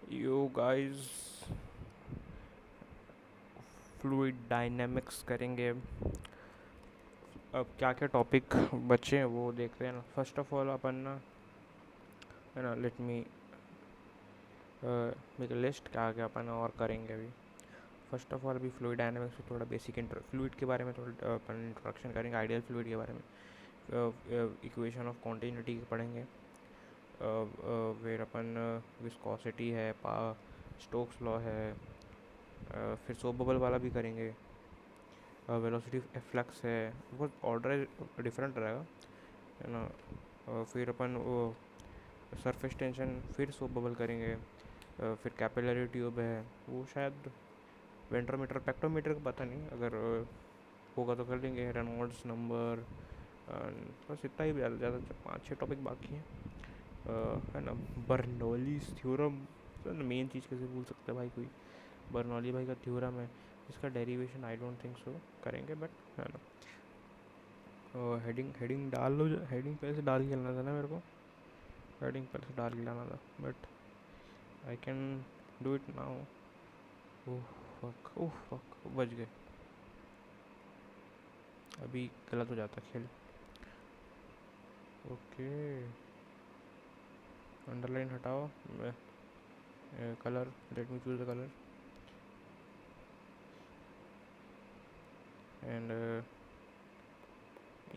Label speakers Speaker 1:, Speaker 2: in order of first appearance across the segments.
Speaker 1: Yo guys, fluid dynamics करेंगे। अब क्या क्या टॉपिक बचे हैं वो देख रहे हैं ना। फर्स्ट ऑफ ऑल अपन ना, है ना, लेट मी मेक लिस्ट क्या क्या अपन और करेंगे अभी। फर्स्ट ऑफ ऑल अभी फ्लूइड डायनेमिक्स में थोड़ा बेसिक फ्लूइड के बारे में थोड़ा अपन इंट्रोडक्शन करेंगे, आइडियल फ्लूइड के बारे में। इक्वेशन ऑफ कॉन्टीन्यूटी पढ़ेंगे। फिर अपन विस्कोसिटी है, स्टोक्स लॉ है। फिर सोप बबल वाला भी करेंगे। वेलोसिटी फ्लक्स है। बहुत ऑर्डर डिफरेंट रहेगा, है ना। फिर अपन वो सरफेस टेंशन, फिर सोप बबल करेंगे। फिर कैपिलरी ट्यूब है, वो शायद वेंट्रोमीटर पेक्टोमीटर का पता नहीं, अगर होगा तो कर लेंगे। रेनॉल्ड्स नंबर, बस इतना ही। ज़्यादा 5-6 टॉपिक बाकी हैं, है ना। बर्नौलीज थ्योरम, मेन चीज़ कैसे भूल सकते हैं भाई कोई। बर्नौली भाई का थ्योरम है, इसका derivation I don't think so करेंगे, बट है ना। हेडिंग हेडिंग डाल लो, हेडिंग पहले से डाल के लाना था ना मेरे को। हेडिंग पहले से डाल के लाना था, but I can do it now. Oh fuck, oh fuck, बच गए। अभी गलत हो जाता खेल। ओके, अंडरलाइन हटाओ। Colour, let me choose the colour and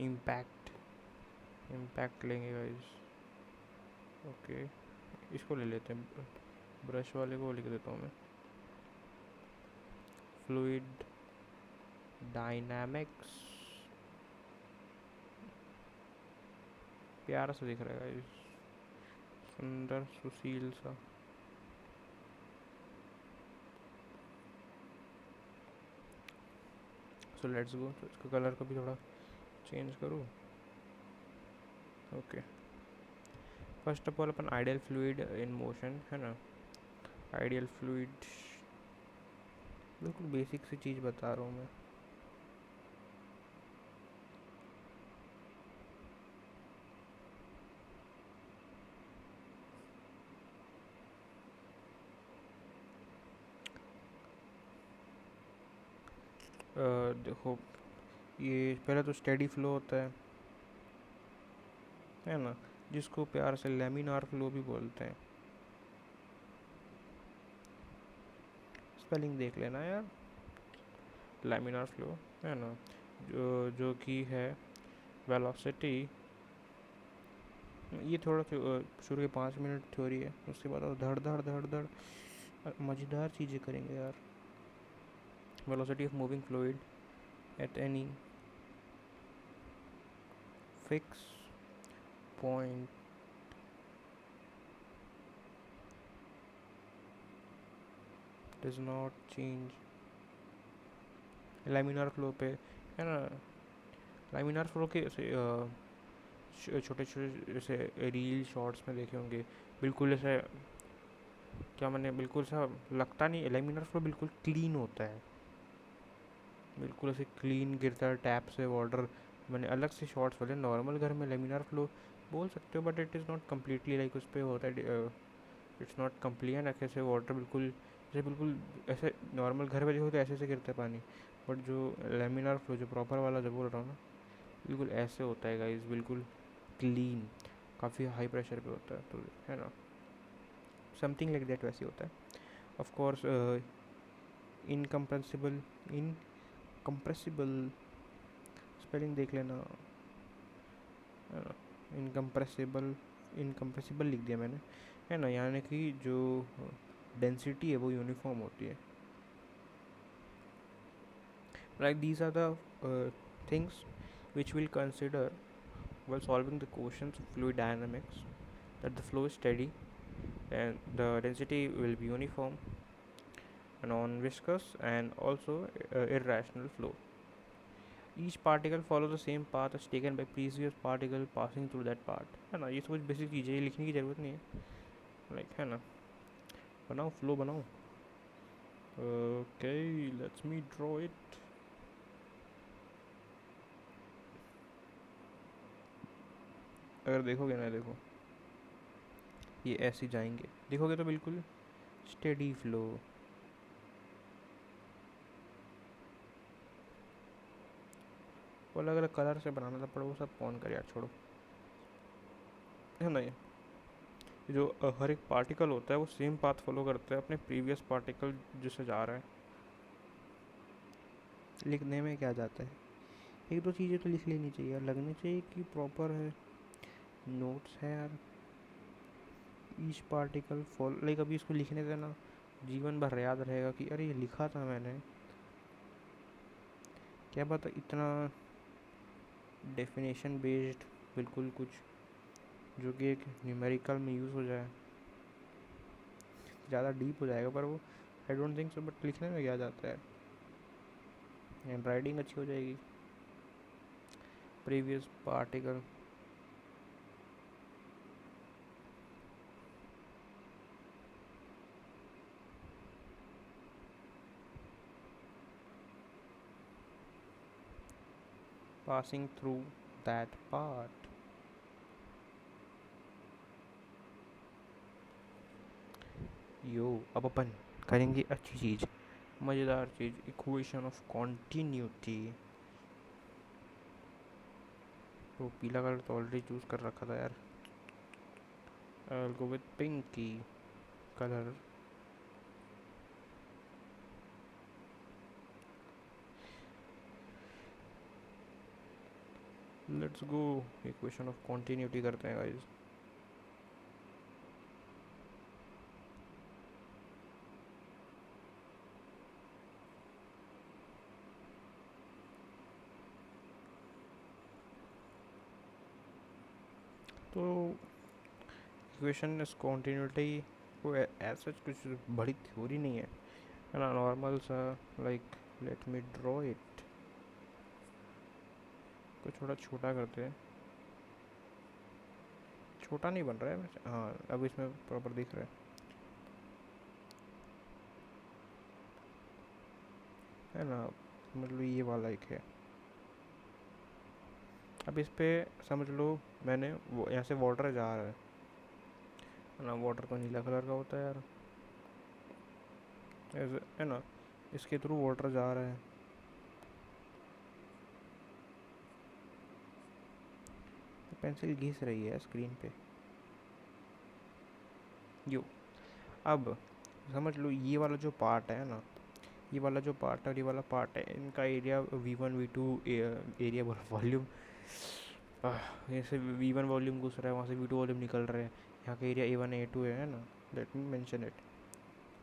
Speaker 1: impact. Impact लेंगे गाइस। ओके, इसको ले लेते हैं, ब्रश वाले को लिख देता हूँ मैं। फ्लूइड डायनामिक्स, प्यारा सा दिख रहा है गाइस, सुंदर सुशील सा। So let's go. तो इसका कलर को भी थोड़ा चेंज करूँ। Okay, first of all upon ideal fluid in motion, है ना। आइडियल फ्लूइड, बिल्कुल बेसिक सी चीज़ बता रहा हूँ मैं। देखो, ये पहले तो स्टेडी फ्लो होता है ना, जिसको प्यार से लेमिनार फ्लो भी बोलते हैं। स्पेलिंग देख लेना यार, लेमिनार फ्लो, है ना। जो कि है वेलोसिटी। ये थोड़ा शुरू के 5 मिनट थ्योरी है, उसके बाद धड़ धड़ धड़ धड़ मज़ेदार चीज़ें करेंगे यार। Velocity of moving fluid at any fix point does not change. Laminar flow पे, है ना। लेमिनार फ्लो के छोटे छोटे जैसे रील शॉर्ट्स में देखे होंगे, बिल्कुल ऐसे, क्या मैंने बिल्कुल सा लगता नहीं। लेमिनार फ्लो बिल्कुल क्लीन होता है, बिल्कुल ऐसे क्लीन गिरता है टैप से वाटर। मैंने अलग से शॉर्ट्स वाले नॉर्मल घर में लेमिनार फ्लो बोल सकते हो, but it is not completely like उस पर होता है। इट्स नॉट कम्प्लीट ना, कैसे वाटर बिल्कुल जैसे बिल्कुल ऐसे नॉर्मल घर में जो होता है ऐसे गिरता है पानी। बट जो लेमिनार फ्लो, जो प्रॉपर वाला जो बोल रहा हूँ ना, बिल्कुल ऐसे होता है गाइस, बिल्कुल क्लीन। काफ़ी हाई प्रेशर पे होता है, तो है ना, समथिंग लाइक दैट वैसे होता है। Of course incompressible, incompressible spelling देख लेना, है ना। इनकम्प्रेसिबल, इनकम्प्रेसिबल लिख दिया मैंने, है ना। यानी कि जो डेंसिटी है वो यूनिफॉर्म होती है। Like these are the things which we'll consider while solving the questions of fluid dynamics, that the flow is steady and the density will be uniform, non-viscous, and also irrational flow. Each particle follows the same path as taken by previous particle passing through that part, है ना। ये सब कुछ basic चीज़ें, ये लिखने की ज़रूरत नहीं है, लाइक, है ना। बनाओ फ्लो बनाओ। Okay, let's me draw it. अगर देखोगे ना, देखो, ये ऐसे जाएंगे, देखोगे तो बिल्कुल स्टेडी फ्लो। वो अलग अलग कलर से बनाना था, पर वो सब कौन करे यार, छोड़ो। है ना, ये जो हर एक पार्टिकल होता है वो सेम पाथ फॉलो करता है अपने प्रीवियस पार्टिकल जिससे जा रहा है। लिखने में क्या जाता है, एक दो चीज़ें तो लिख लेनी चाहिए यार, लगनी चाहिए कि प्रॉपर है, नोट्स है यार। ईच पार्टिकल फॉलो, लाइक अभी इसको लिखने से ना जीवन भर याद रहेगा कि अरे ये लिखा था मैंने। क्या पता इतना डेफिनेशन बेस्ड बिल्कुल कुछ जो कि एक न्यूमेरिकल में यूज़ हो जाए, ज़्यादा डीप हो जाएगा, पर वो I don't think so. But लिखने में क्या जाता है, हैंड राइटिंग अच्छी हो जाएगी। Previous particle, passing through that part. Yo, अब अपन करेंगे अच्छी चीज़, मज़ेदार चीज़, इक्वेशन ऑफ कॉन्टीन्यूटी। तो पीला कलर तो ऑलरेडी चूज़ कर रखा था यार, I'll go with pinky color. Let's go, equation of continuity करते हैं गाइस। तो इक्वेशन इस कॉन्टीन्यूटी को ऐसा कुछ बड़ी थ्योरी नहीं है ना, नॉर्मल सा, like let me draw it. को थोड़ा छोटा करते हैं, छोटा नहीं बन रहा है वैसे, हाँ अब इसमें प्रॉपर दिख रहा है ना। मतलब ये वाला एक है। अब इस पे समझ लो मैंने वो यहाँ से वाटर जा रहा है ना, वाटर तो नीला कलर का होता है यार, है ना, इसके थ्रू वाटर जा रहा है। पेंसिल घिस रही है स्क्रीन पे। यो, अब समझ लो ये वाला जो पार्ट है ना, ये वाला जो पार्ट है और ये वाला पार्ट है, इनका एरिया V1 V2 एरिया बोला वॉल्यूम, जैसे V1 वॉल्यूम घुस रहा है, वहाँ से V2 वॉल्यूम निकल रहा है, यहाँ का एरिया A1 A2 है ना। Let me mention it,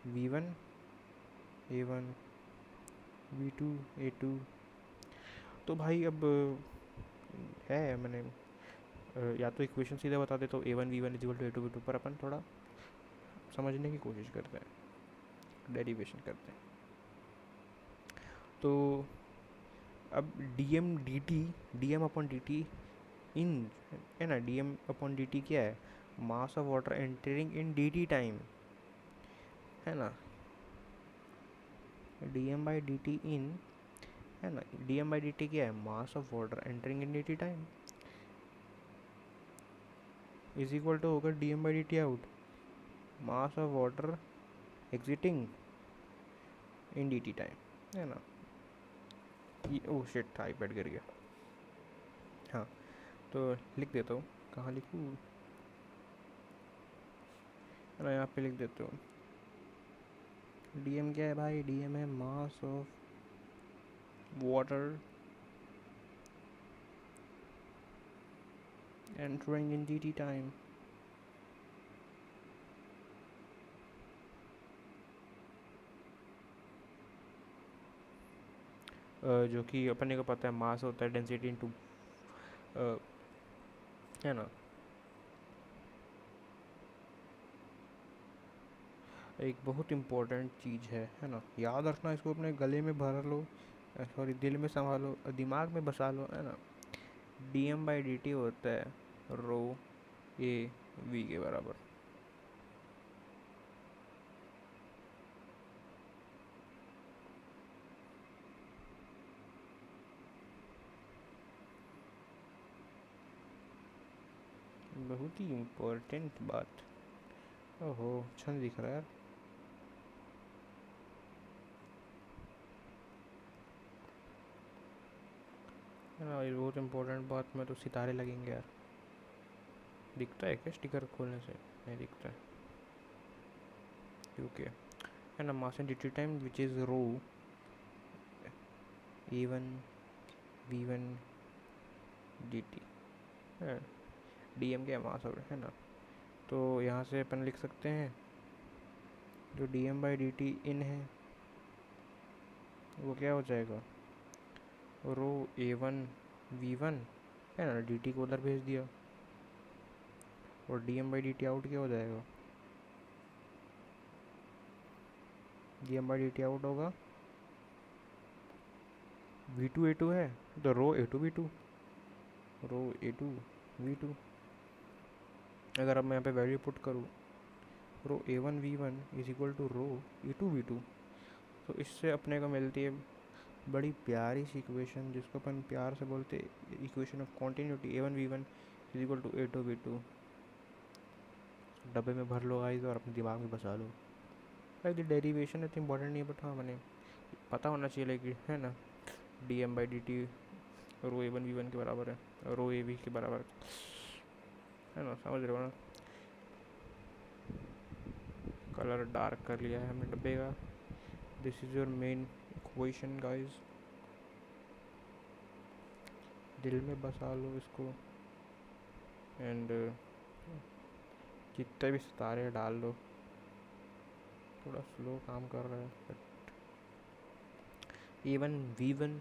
Speaker 1: V1 A1 V2 A2। तो भाई अब है मैंने या तो इक्वेशन सीधे बता देता हूँ A1 V1 = A2 V2, पर अपन थोड़ा समझने की कोशिश करते हैं, डेरिवेशन करते हैं। तो अब dm/dt इन, है ना, dm/dt क्या है, mass of water entering in dt time, है ना। dm/dt इन, है ना, dm/dt क्या है, mass of water entering in dt time is equal to होगा dm/dt out, mass of water exiting in dt time, है ना। ये ओ शिट, आईपैड गिर गया। हाँ, तो लिख देता हूँ, कहाँ लिखूँ, है ना, यहाँ पे लिख देता हूँ। डीएम क्या है भाई, डीएम है mass of water entering in dt time. जो कि अपने को पता है मास होता है डेंसिटी इनटू, है ना। एक बहुत इम्पोर्टेंट चीज़ है ना, याद रखना इसको, अपने गले में भर लो, सॉरी दिल में संभालो, दिमाग में बसा लो, है ना। dm/dt होता है रो ए वी के बराबर। बहुत ही इम्पोर्टेंट बात। ओहो, अच्छा नहीं दिख रहा है यार। है ना, ये बहुत इंपॉर्टेंट बात में तो सितारे लगेंगे यार। दिखता है क्या स्टिकर खोलने से? नहीं दिखता है। ओके, है ना, mass and dt time which is rho a1 v1 dt है। dm क्या मास है ना, तो यहाँ से अपन लिख सकते हैं जो dm बाई dt इन है वो क्या हो जाएगा, रो a1 v1 है ना, dt को उधर भेज दिया, और dm बाई dt आउट क्या हो जाएगा, dm बाई dt आउट होगा v2 a2 है तो रो a2 v2, रो a2 v2। अगर अब मैं यहाँ पे वैल्यू पुट करूँ, rho a1 v1 is equal to rho a2 v2, तो इससे अपने को मिलती है बड़ी प्यारी सी इक्वेशन जिसको अपन प्यार से बोलते हैं equation of continuity a1 v1 is equal to a2 v2। डब्बे में भर लो गाइस और अपने दिमाग में बसा लो। लाइक द डेरिवेशन इतना इंपॉर्टेंट नहीं है, बट हाँ मैंने पता होना चाहिए, लाइक है ना, D M by D T rho A one V one के बराबर है, रो ए वी के बराबर है ना, समझ रहे हो ना। कलर डार्क कर लिया है हमने डब्बे का। This is your main equation guys, दिल में बसा लो इसको। एंड जितने भी सितारे डाल लो, थोड़ा स्लो काम कर रहा है। A one V one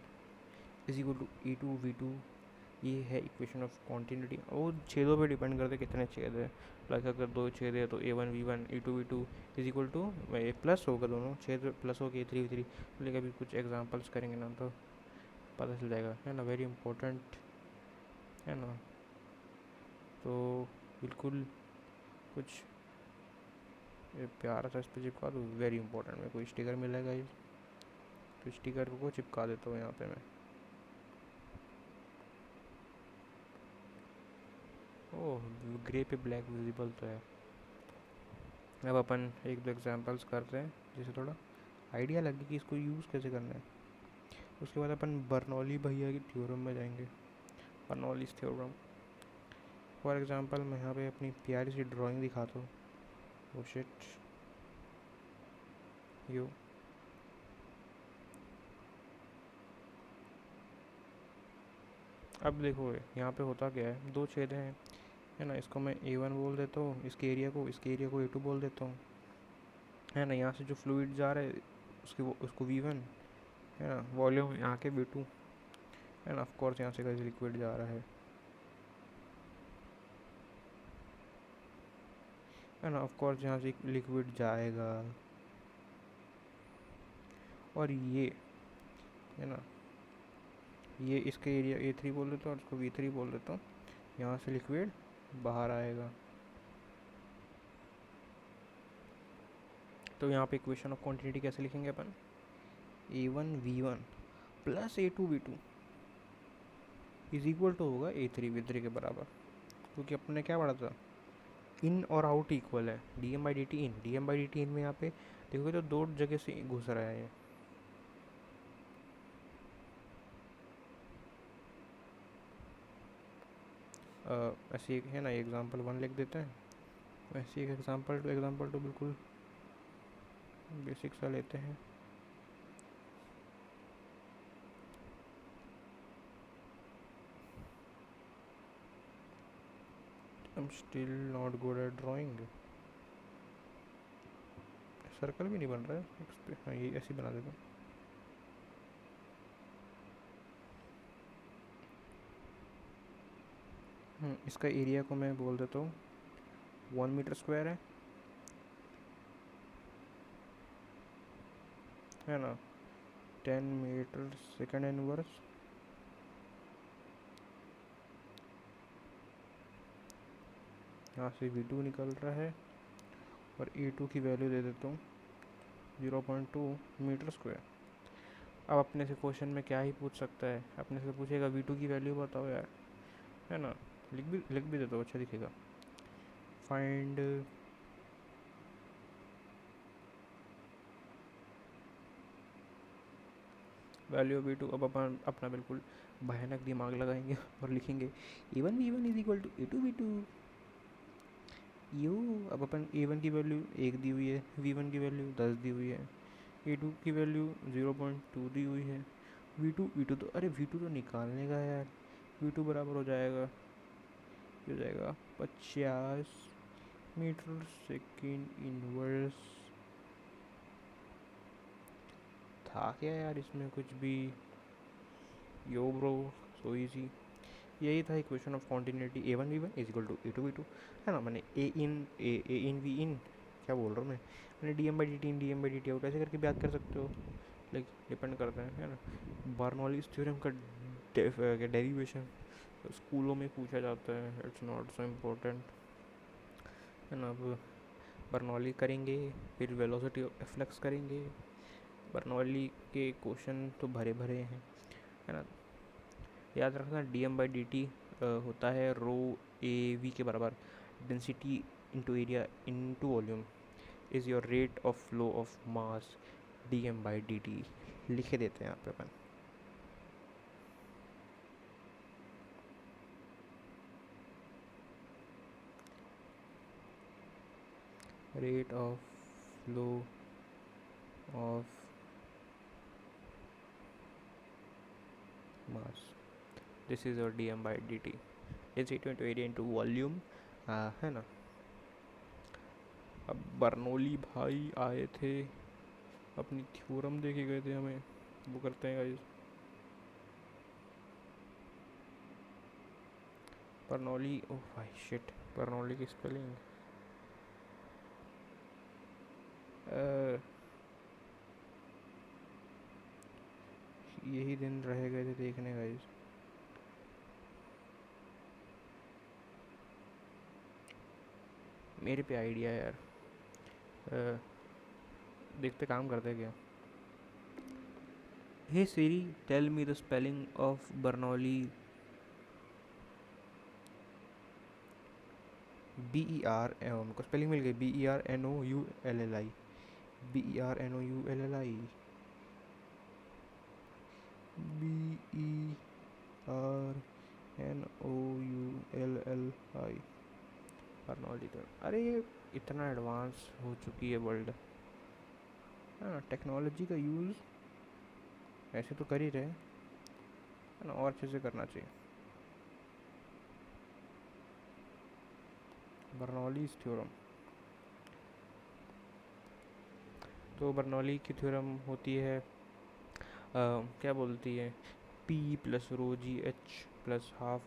Speaker 1: is equal to E two V two, ये है इक्वेशन ऑफ कॉन्टीन्यूटी। वो छेदों पे डिपेंड करते कितने छेद है, लाइक अगर दो छेद है तो A one V one E two is equal to plus होगा, दोनों छेद प्लस हो गए, थ्री थ्री। लेकिन अभी कुछ एग्जांपल्स करेंगे ना तो पता चल जाएगा, है ना, वेरी इंपॉर्टेंट है ना। तो बिल्कुल कुछ प्यारा सा इस पर चिपका दो, वेरी इंपॉर्टेंट। मेरे को स्टिकर मिलेगा ये, तो स्टिकर को चिपका देता हूँ यहाँ पे मैं। ओह, ग्रे पे ब्लैक विजिबल तो है। अब अपन एक दो एग्जांपल्स करते हैं जिससे थोड़ा आइडिया लगे कि इसको यूज़ कैसे करना है। उसके बाद अपन बर्नौली भैया की थ्योरम में जाएंगे, बर्नौलीज थ्योरम। फॉर एग्जांपल मैं यहाँ पे अपनी प्यारी सी ड्राइंग दिखाता हूँ। ओ शिट, यो अब देखो यहाँ पे होता क्या है, दो छेद हैं है ना, इसको मैं A1 बोल देता हूँ, इसके एरिया को A2 बोल देता हूँ, है ना। यहाँ से जो फ्लूइड जा रहा है उसको V1 है ना, वॉल्यूम यहाँ के V2 है ना। ऑफ कोर्स यहाँ से कैसे लिक्विड जा रहा है ना, ऑफ कोर्स यहाँ से लिक्विड जाएगा। और ये है ना, ये इसके एरिया A3 बोल देता हूँ और इसको V3 बोल देता हूँ, यहाँ से लिक्विड बाहर आएगा। तो यहाँ पे इक्वेशन ऑफ क्वांटिटी कैसे लिखेंगे अपन, A1 V1 plus A2 V2 is equal to होगा A3 V3 के बराबर, क्योंकि अपने क्या पढ़ा था, इन और आउट इक्वल है, D M by D T in, D M by D T in में यहाँ पे देखोगे तो दो जगह से घुस रहा है ये। ऐसे एक है ना, एग्जांपल वन लिख देते हैं, वैसे एक एग्जांपल टू बिल्कुल बेसिक सा लेते हैं। I'm still not good at drawing। Circle भी नहीं बन रहा है, हाँ ये ऐसे बना देता हूँ। इसका एरिया को मैं बोल देता हूँ 1 मीटर स्क्वायर है ना, 10 मीटर सेकेंड इनवर्स, यहाँ से V2 निकल रहा है और E2 की वैल्यू दे देता हूँ 0.2 मीटर स्क्वायर। अब अपने से क्वेश्चन में क्या ही पूछ सकता है, अपने से पूछेगा V2 की वैल्यू बताओ यार, है ना। लिख भी देता हूँ, अच्छा दिखेगा। Find value of V two. अब अपन अपना बिल्कुल भयानक दिमाग लगाएंगे और लिखेंगे A one V one is equal to A two V two you. अब अपन ए वन की वैल्यू 1 दी हुई है, वी वन की वैल्यू 10 दी हुई है, ए टू की वैल्यू 0.2 दी हुई है, वी टू तो अरे वी टू तो निकालने का है यार। वी टू बराबर हो जाएगा, ये हो जाएगा 50 मीटर सेकेंड इनवर्स। था क्या यार इसमें कुछ भी। Yo bro, so easy. यही था equation of continuity A one V one is equal to A two V two, है ना। मैंने ए इन वी इन, क्या बोल रहा हूँ मैंने D M by D T in D M by D T out ऐसे करके भी याद कर सकते हो, लाइक डिपेंड करता है ना। बर्नौलीज थ्योरम का डेरिवेशन स्कूलों में पूछा जाता है, इट्स नॉट सो इम्पोर्टेंट, है ना। अब बर्नौली करेंगे, फिर वेलोसिटी ऑफ एफ्लक्स करेंगे। बर्नौली के क्वेश्चन तो भरे भरे हैं, है ना। याद रखना D M by D T होता है रो ए वी के बराबर, density into area into volume is your rate of flow of mass D M by D T. लिखे देते हैं यहाँ पे अपन। Rate of flow of mass, this is your D M by D T, density into area into volume, है ना। अब Bernoulli भाई आए थे, अपनी थ्योरम देके गए थे हमें, वो करते हैं गाइस। बर्नौली, ओह भाई शिट, बर्नौली की स्पेलिंग यही दिन रह गए थे देखने गाइस। मेरे पे आइडिया यार, देखते काम करते क्या। Hey Siri tell me the spelling of Bernoulli. B E R, हमको स्पेलिंग मिल गई, B E R N O U L L I, B E R N O U L L I, B E R N O U L L I, Bernoulli. तो अरे ये इतना advance हो चुकी है वर्ल्ड, हाँ। टेक्नोलॉजी का use ऐसे तो कर ही रहे, है ना, और अच्छे से करना चाहिए। बर्नौलीज थ्योरम, तो बर्नौली की थ्योरम होती है, क्या बोलती है, P plus rho G H plus half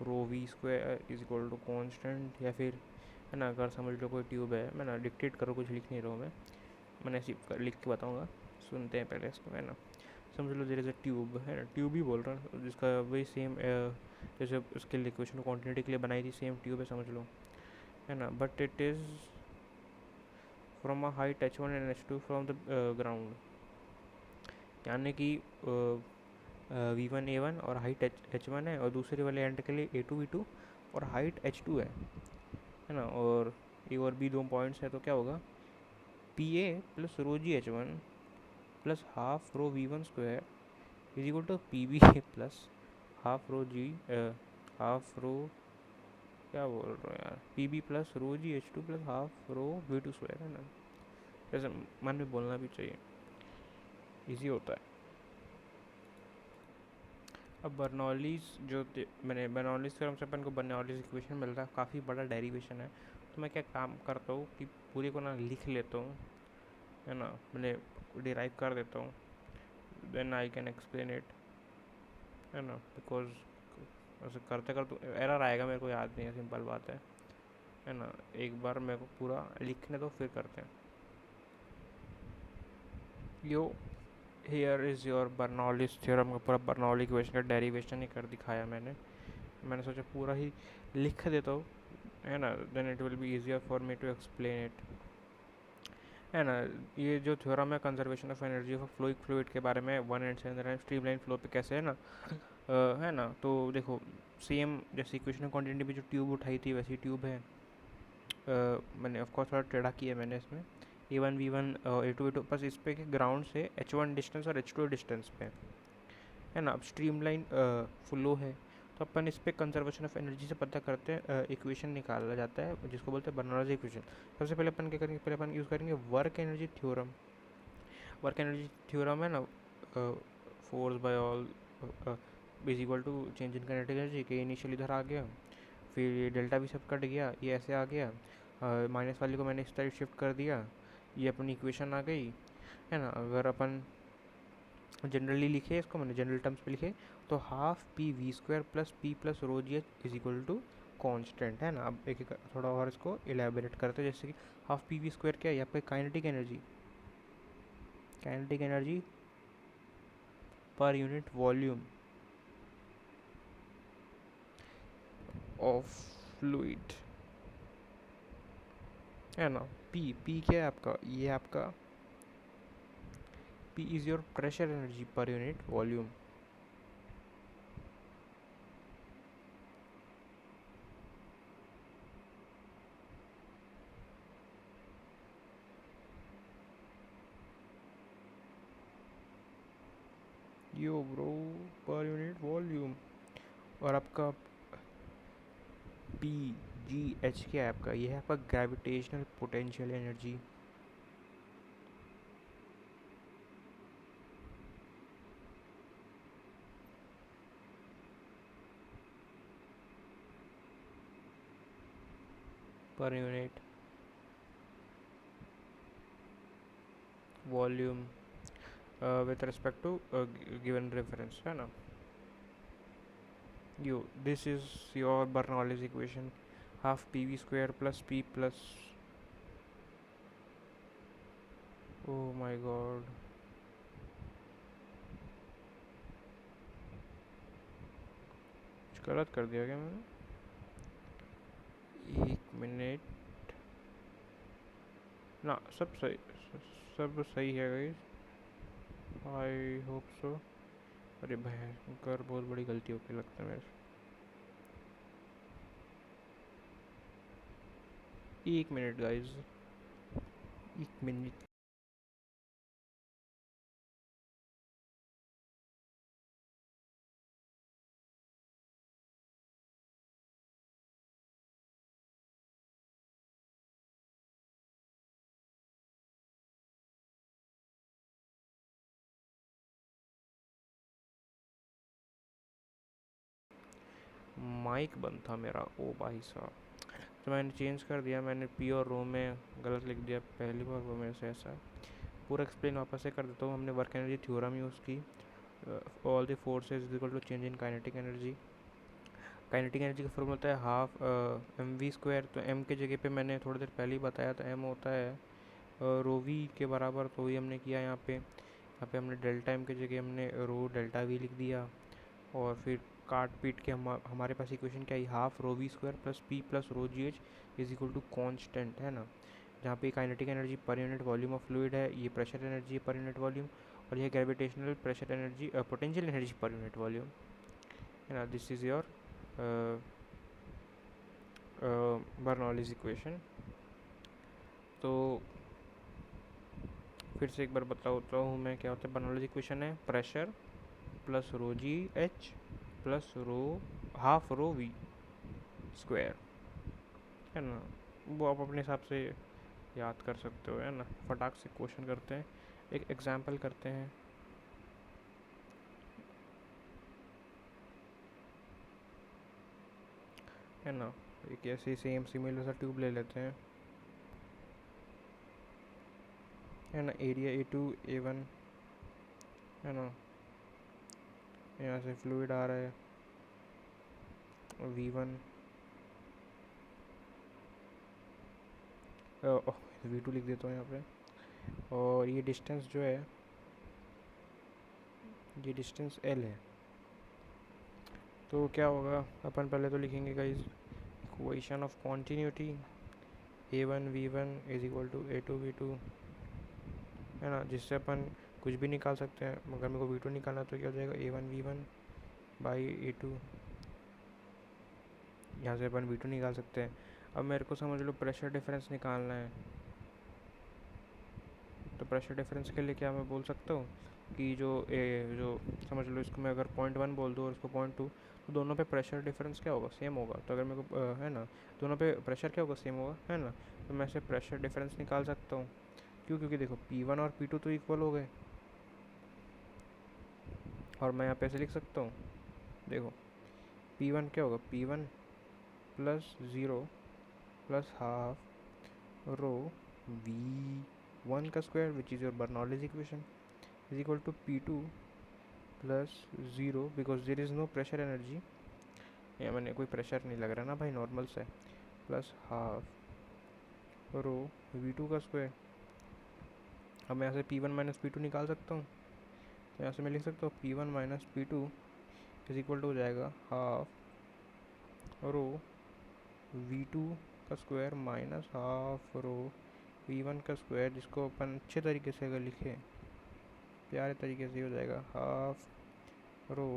Speaker 1: rho V square is equal to constant. या फिर, है ना, अगर समझ लो कोई ट्यूब है, मैं ना डिक्टेट करो, कुछ लिख नहीं रहा हूँ मैंने ऐसे लिख के बताऊँगा, सुनते हैं पहले इसको, है ना। समझ लो देयर इज़ अ ट्यूब, है ना, ट्यूब ही बोल रहा हूँ, जिसका वही सेम जैसे उसके लिए इक्वेशन क्वान्टिटी के लिए बनाई थी, सेम ट्यूब है समझ लो, है ना। But it is from a height h1 and h2 from the ground, यानी कि v1 a1 और हाइट h1 है, और दूसरे वाले एंड के लिए a2 v2 और हाइट h2 है ना। और ए और बी दो पॉइंट्स है, तो क्या होगा, P A plus rho G h1 plus half rho v1 square is equal to P B plus half rho G, half rho, क्या बोल रहा हूँ यार, P B plus rho G h2 plus half rho v2 square, है ना। जैसे मन में बोलना भी चाहिए, इजी होता है। अब बर्नौलीज जो मैंने बर्नौलीज थ्योरम से अपन को बर्नौलीज इक्वेशन मिलता है, काफ़ी बड़ा डेरिवेशन है। तो मैं क्या काम करता हूँ कि पूरे को ना लिख लेता हूँ, है ना, मैंने डिराइव कर देता हूँ, then I can explain it, है ना। बिकॉज ऐसे करते करते एरर आएगा, मेरे को याद नहीं है, सिंपल बात है ना। एक बार मेरे को पूरा लिखने दो, फिर करते हैं। Yo here is your Bernoulli's theorem का पूरा बर्नौली इक्वेशन का डेरिवेशन ही कर दिखाया मैंने सोचा पूरा ही लिख देता हूँ, है ना, then it will be easier for me to explain it, है ना। ये जो थ्योरम है conservation of energy of fluid के बारे में, वन एंड से अंदर स्ट्रीमलाइन फ्लो पे कैसे, है ना, है ना। तो देखो सेम जैसे इक्वेशन ऑफ क्वांटिटी भी जो ट्यूब उठाई थी वैसी ट्यूब है, मैंने ऑफकोर्स थोड़ा टेढ़ा किया मैंने इसमें, A1 V1 A2 V2, बस इस पे कि ग्राउंड से H1 डिस्टेंस और H2 डिस्टेंस पे है ना। अब स्ट्रीमलाइन फ्लो है, तो अपन इस पे कंजर्वेशन ऑफ एनर्जी से पता करते हैं, इक्वेशन निकाला जाता है जिसको बोलते हैं बर्नौली इक्वेशन। सबसे पहले अपन क्या करेंगे, पहले अपन यूज़ करेंगे work energy theorem. Work energy theorem है ना, force by all is equal to change in kinetic energy के इनिशियल इधर आ गया, फिर ये डेल्टा भी सब कट गया, ये ऐसे आ गया, माइनस वाले को मैंने इस साइड शिफ्ट कर दिया, ये अपनी इक्वेशन आ गई है ना। अगर अपन जनरली लिखे, इसको मैंने जनरल टर्म्स पे लिखे, तो half P V square plus P plus rho G H is equal to constant है ना। अब एक एक थोड़ा और इसको इलेबोरेट करते हैं, जैसे कि हाफ पी वी स्क्वायर क्या है, आपका kinetic energy, kinetic energy per unit volume of fluid है ना। पी पी क्या है आपका, ये आपका P is your pressure energy per unit volume. Yo bro, पर यूनिट वॉल्यूम। और आपका पी जी एच क्या है आपका, ये है आपका gravitational potential energy. Per unit volume with respect to given reference है ना। Yo this is your Bernoulli's equation, half P V square plus P plus, oh my god, कुछ गलत कर दिया क्या मैंने, एक मिनट ना, सब सही, सब सही है गाइस, आई होप सो। अरे भयंकर बहुत बड़ी गलती होके लगता है मेरे से। एक मिनट गाइस, एक मिनट। माइक बंद था मेरा, ओ भाई साहब। तो मैंने चेंज कर दिया, मैंने पी और रो में गलत लिख दिया पहली बार, वो मेरे से ऐसा है। पूरा एक्सप्लेन वापस से कर देता हूँ। हमने वर्क एनर्जी थ्योरम यूज़ की, all the forces is equal to change in kinetic energy. Kinetic energy का फॉर्मूला होता है हाफ एम वी स्क्वायर, तो एम के जगह पे मैंने थोड़ी देर पहले ही बताया था, एम होता है रो वी के बराबर, तो वही हमने किया यहाँ पे हमने डेल्टा एम के जगह हमने रो डेल्टा वी लिख दिया। और फिर काट पीट के हमारे पास इक्वेशन क्या है, half rho V square plus P plus rho G H is equal to constant है ना। जहाँ पे kinetic energy per unit volume of fluid है, ये pressure energy per unit volume, और यह gravitational pressure energy potential energy per unit volume है ना। This is your Bernoulli's equation. तो फिर से एक बार बताता हूँ मैं, क्या होता है बर्नौलीज इक्वेशन है pressure plus rho G H plus rho half rho V square है ना। वो आप अपने हिसाब से याद कर सकते हो है ना। फटाक से क्वेश्चन करते हैं, एक एग्जांपल करते हैं है ना। एक ऐसी सेम सिमिलर सा ट्यूब ले लेते हैं है ना। एरिया A2 A1 है ना, यहाँ से फ्लूइड आ रहा है V1, V2 लिख देता हूँ यहाँ पे। और ये डिस्टेंस जो है, ये डिस्टेंस L है। तो क्या होगा, अपन पहले तो लिखेंगे guys equation of continuity A1 V1 is equal to A2 V2 है ना, जिससे अपन कुछ भी निकाल सकते हैं। मगर मेरे को V2 निकालना, तो क्या हो जाएगा A1 V1 बाई A2, यहाँ से अपन V2 निकाल सकते हैं। अब मेरे को समझ लो प्रेशर डिफरेंस निकालना है, प्रेशर डिफरेंस के लिए क्या मैं बोल सकता हूँ कि जो समझ लो, इसको मैं अगर 0.1 बोल दूँ और इसको 0.2, तो दोनों पे प्रेशर डिफरेंस क्या होगा, सेम होगा। तो अगर मेरे को है ना, दोनों पे प्रेशर क्या होगा, सेम होगा, है ना। तो मैं ऐसे प्रेशर डिफरेंस निकाल सकता हूँ। क्यों? क्योंकि देखो P1 और P2 तो इक्वल हो गए, और मैं यहाँ पे ऐसे लिख सकता हूँ, देखो P1 क्या होगा, P1 plus zero plus half rho V1 का square which is your Bernoulli's equation is equal to P2 plus zero, because there is no pressure energy, या मैंने कोई प्रेशर नहीं लग रहा ना भाई, नॉर्मल से, प्लस हाफ रो V2 का स्क्वायर। अब मैं यहाँ से P1 माइनस P2 निकाल सकता हूँ, तो यहाँ से मैं लिख सकता हूँ P1 minus P2 is equal to हो जाएगा हाफ रो V2 का square minus half rho V1 का स्क्वायर, जिसको अपन अच्छे तरीके से अगर लिखें, प्यारे तरीके से हो जाएगा हाफ रो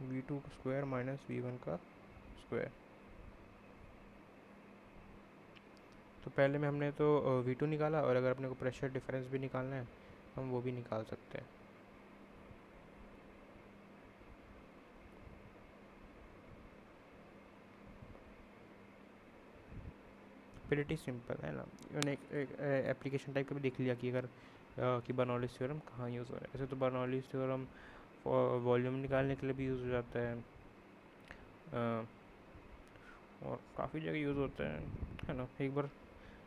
Speaker 1: V2 का स्क्वायर माइनस V1 का स्क्वायर। तो पहले में हमने तो V2 निकाला, और अगर अपने को प्रेशर डिफरेंस भी निकालना है हम वो भी निकाल सकते हैं। प्रिटी सिंपल है ना। मैंने एक एप्लीकेशन टाइप का भी देख लिया कि अगर कि बर्नौलीज थ्योरम कहाँ यूज़ हो रहा है। ऐसे तो बर्नौलीज थ्योरम वॉल्यूम निकालने के लिए भी यूज़ हो जाता है, और काफ़ी जगह यूज़ होता है ना। एक बार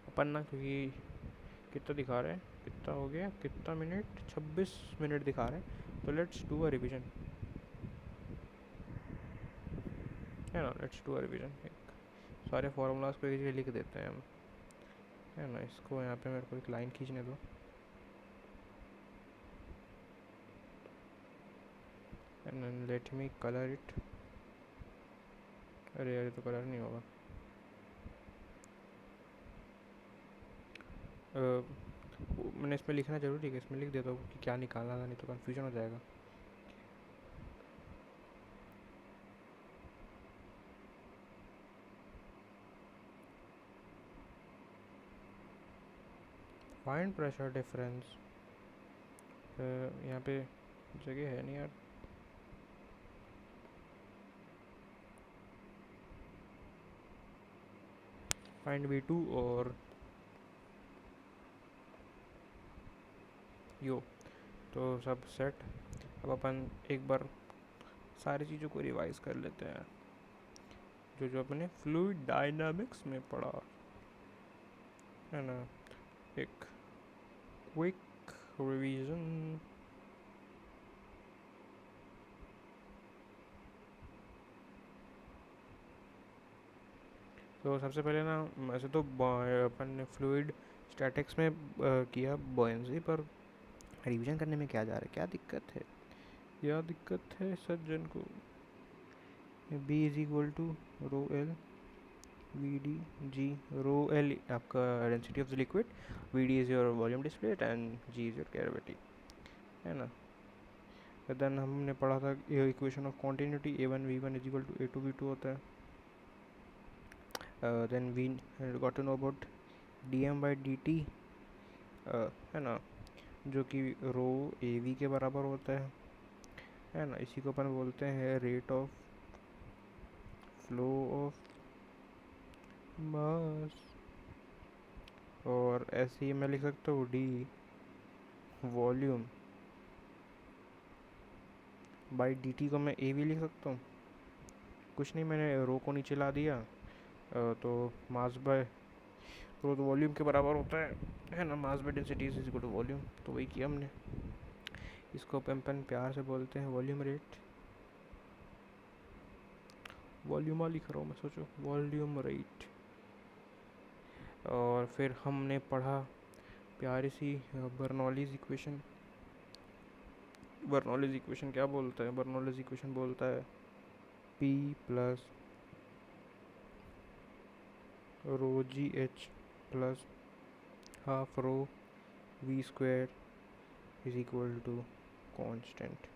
Speaker 1: अपन ना, क्योंकि कितना दिखा रहे हैं, कितना हो गया, कितना मिनट, 26 मिनट दिखा रहे हैं, तो लेट्स डू अ रिविजन, है ना। लेट्स डू अ रिविजन, सारे फार्मूलाज को एक लिख देते हैं हम, है ना। इसको यहाँ पे मेरे को एक लाइन खींचने दो, and then let me colour it. अरे यार, तो कलर नहीं होगा। मैंने इसमें लिखना जरूरी है, इसमें लिख देता हूँ कि क्या निकालना था, नहीं तो कन्फ्यूजन हो जाएगा। फाइंड प्रेशर डिफरेंस, यहाँ पे जगह है नहीं यार। फाइंड V2 और यो, तो सब सेट। अब अपन एक बार सारी चीज़ों को रिवाइज कर लेते हैं, जो जो अपने फ्लूइड डायनामिक्स में पढ़ा, है ना। एक क्विक रिवीजन। तो सबसे पहले ना, ऐसे तो अपन ने फ्लूइड स्टैटिक्स में किया बॉयंसी, पर रिवीजन करने में क्या जा रहा है, क्या दिक्कत है, क्या दिक्कत है सज्जन को। B is equal to rho L V D G. Rho L आपका density of the liquid, V D is your volume displaced, and G is your cavity, है ना। देन हमने पढ़ा था equation of continuity, A1 V1 is equal to A2 V2 होता है। Then we got to know about dm/dt, है ना, जो कि रो AV के बराबर होता है ना। इसी को अपन बोलते हैं रेट ऑफ फ्लो ऑफ मास, और ऐसे ही मैं लिख सकता हूँ D वॉल्यूम बाई dt को मैं AV लिख सकता हूँ। कुछ नहीं, मैंने रो को नीचे ला दिया, तो मास बाय रो तो वॉल्यूम के बराबर होता है ना। Mass by density is equal to volume, तो वही किया हमने। इसको अपन प्यार से बोलते हैं वॉल्यूम रेट। वॉल्यूम लिख रहा हूँ मैं, सोचो वॉल्यूम रेट। और फिर हमने पढ़ा प्यारी सी बर्नौलीज इक्वेशन। बर्नौलीज इक्वेशन क्या बोलता है, बर्नौलीज इक्वेशन बोलता है P plus rho GH plus half row V square is equal to constant.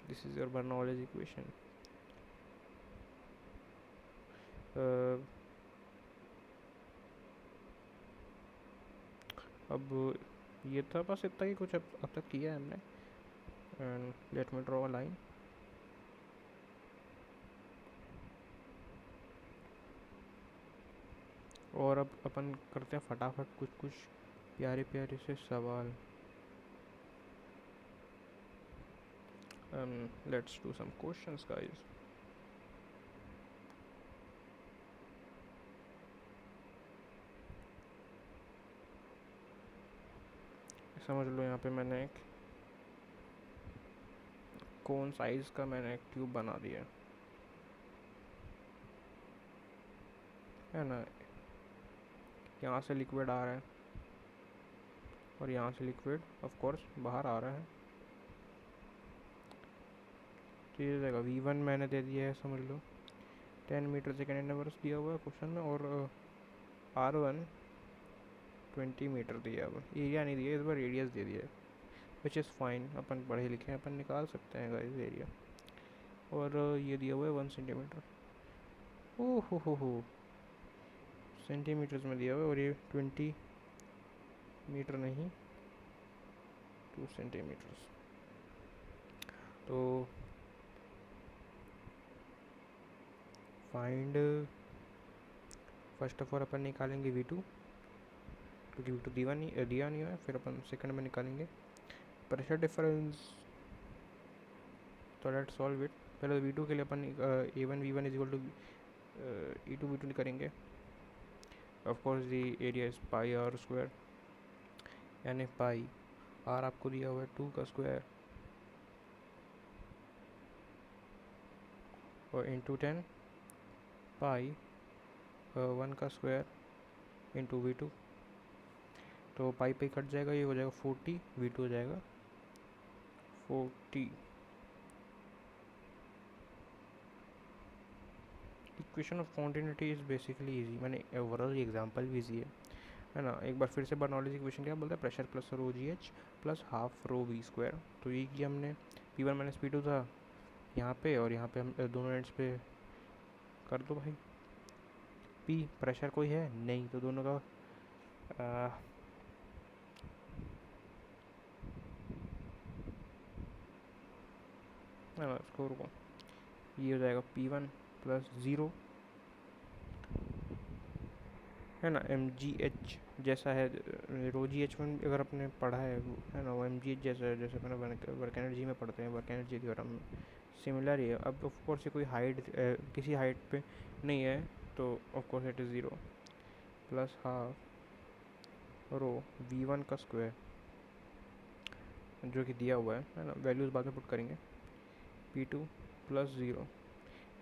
Speaker 1: This is your Bernoulli equation. अब ये था बस इतना ही कुछ अब तक किया है हमने। And let me draw a line. और अब अपन करते हैं फटाफट कुछ कुछ प्यारे प्यारे से सवाल। Let's do some questions guys. समझ लो यहाँ पे मैंने एक कोन साइज का मैंने एक ट्यूब बना दिया है ना। यहाँ से लिक्विड आ रहा है और यहाँ से लिक्विड ऑफ कोर्स बाहर आ रहा है। तो ये जाएगा V1 मैंने दे दिया है, समझ लो 10 मीटर सेकेंड इनवर्स दिया हुआ है क्वेश्चन में, और R1 20 मीटर दिया हुआ। एरिया नहीं दिया, इस बार रेडियस दे दिया है, विच इज़ फाइन, अपन पढ़े लिखे हैं, अपन निकाल सकते हैं गाइस एरिया। और ये दिया हुआ है 1 सेंटीमीटर। ओह हो सेंटीमीटर्स में दिया हुआ है, और ये 20 मीटर नहीं 2 सेंटीमीटर्स। तो फाइंड फर्स्ट ऑफ ऑल अपन निकालेंगे V2, क्योंकि V2 दिया नहीं है। फिर अपन सेकंड में निकालेंगे प्रेशर डिफरेंस। तो लेट्स सॉल्व इट। पहले V2 के लिए अपन A1 V1 is equal to E2 V2 करेंगे। Of course the area is pi R square, यानी पाई आर आपको दिया हुआ है 2 का स्क्वायर और इंटू 10 पाई 1 का स्क्वायर इंटू V2। तो पाई पाई कट जाएगा, ये हो जाएगा 40, V2 हो जाएगा 40। Equation of continuity is basically easy, मैंने ओवरऑल एग्जांपल भी इजी है ना। एक बार फिर से बर्नौलीज इक्वेशन क्या बोलता है, pressure plus rho G H plus half rho V square. तो ये किया हमने, P1 माइनस P2 था यहाँ पे, और यहाँ पे हम दोनों एंड्स पे कर दो भाई। P प्रेशर कोई है नहीं, तो दोनों का है ना, स्कोर को ये हो जाएगा P1 प्लस 0 है ना। MGH जैसा है, रो जी एच में अगर आपने पढ़ा है ना, वो MGH जैसा है, जैसे अपने वर्क एनर्जी में पढ़ते हैं, वर्क एनर्जी थ्योरम में सिमिलर ही है। अब ऑफ कोर्स ये कोई हाइट किसी हाइट पे नहीं है, तो of course it is 0 plus half rho V1 का स्क्वायर जो कि दिया हुआ है ना। वैल्यूज़ बाद में पुट करेंगे। P2 plus 0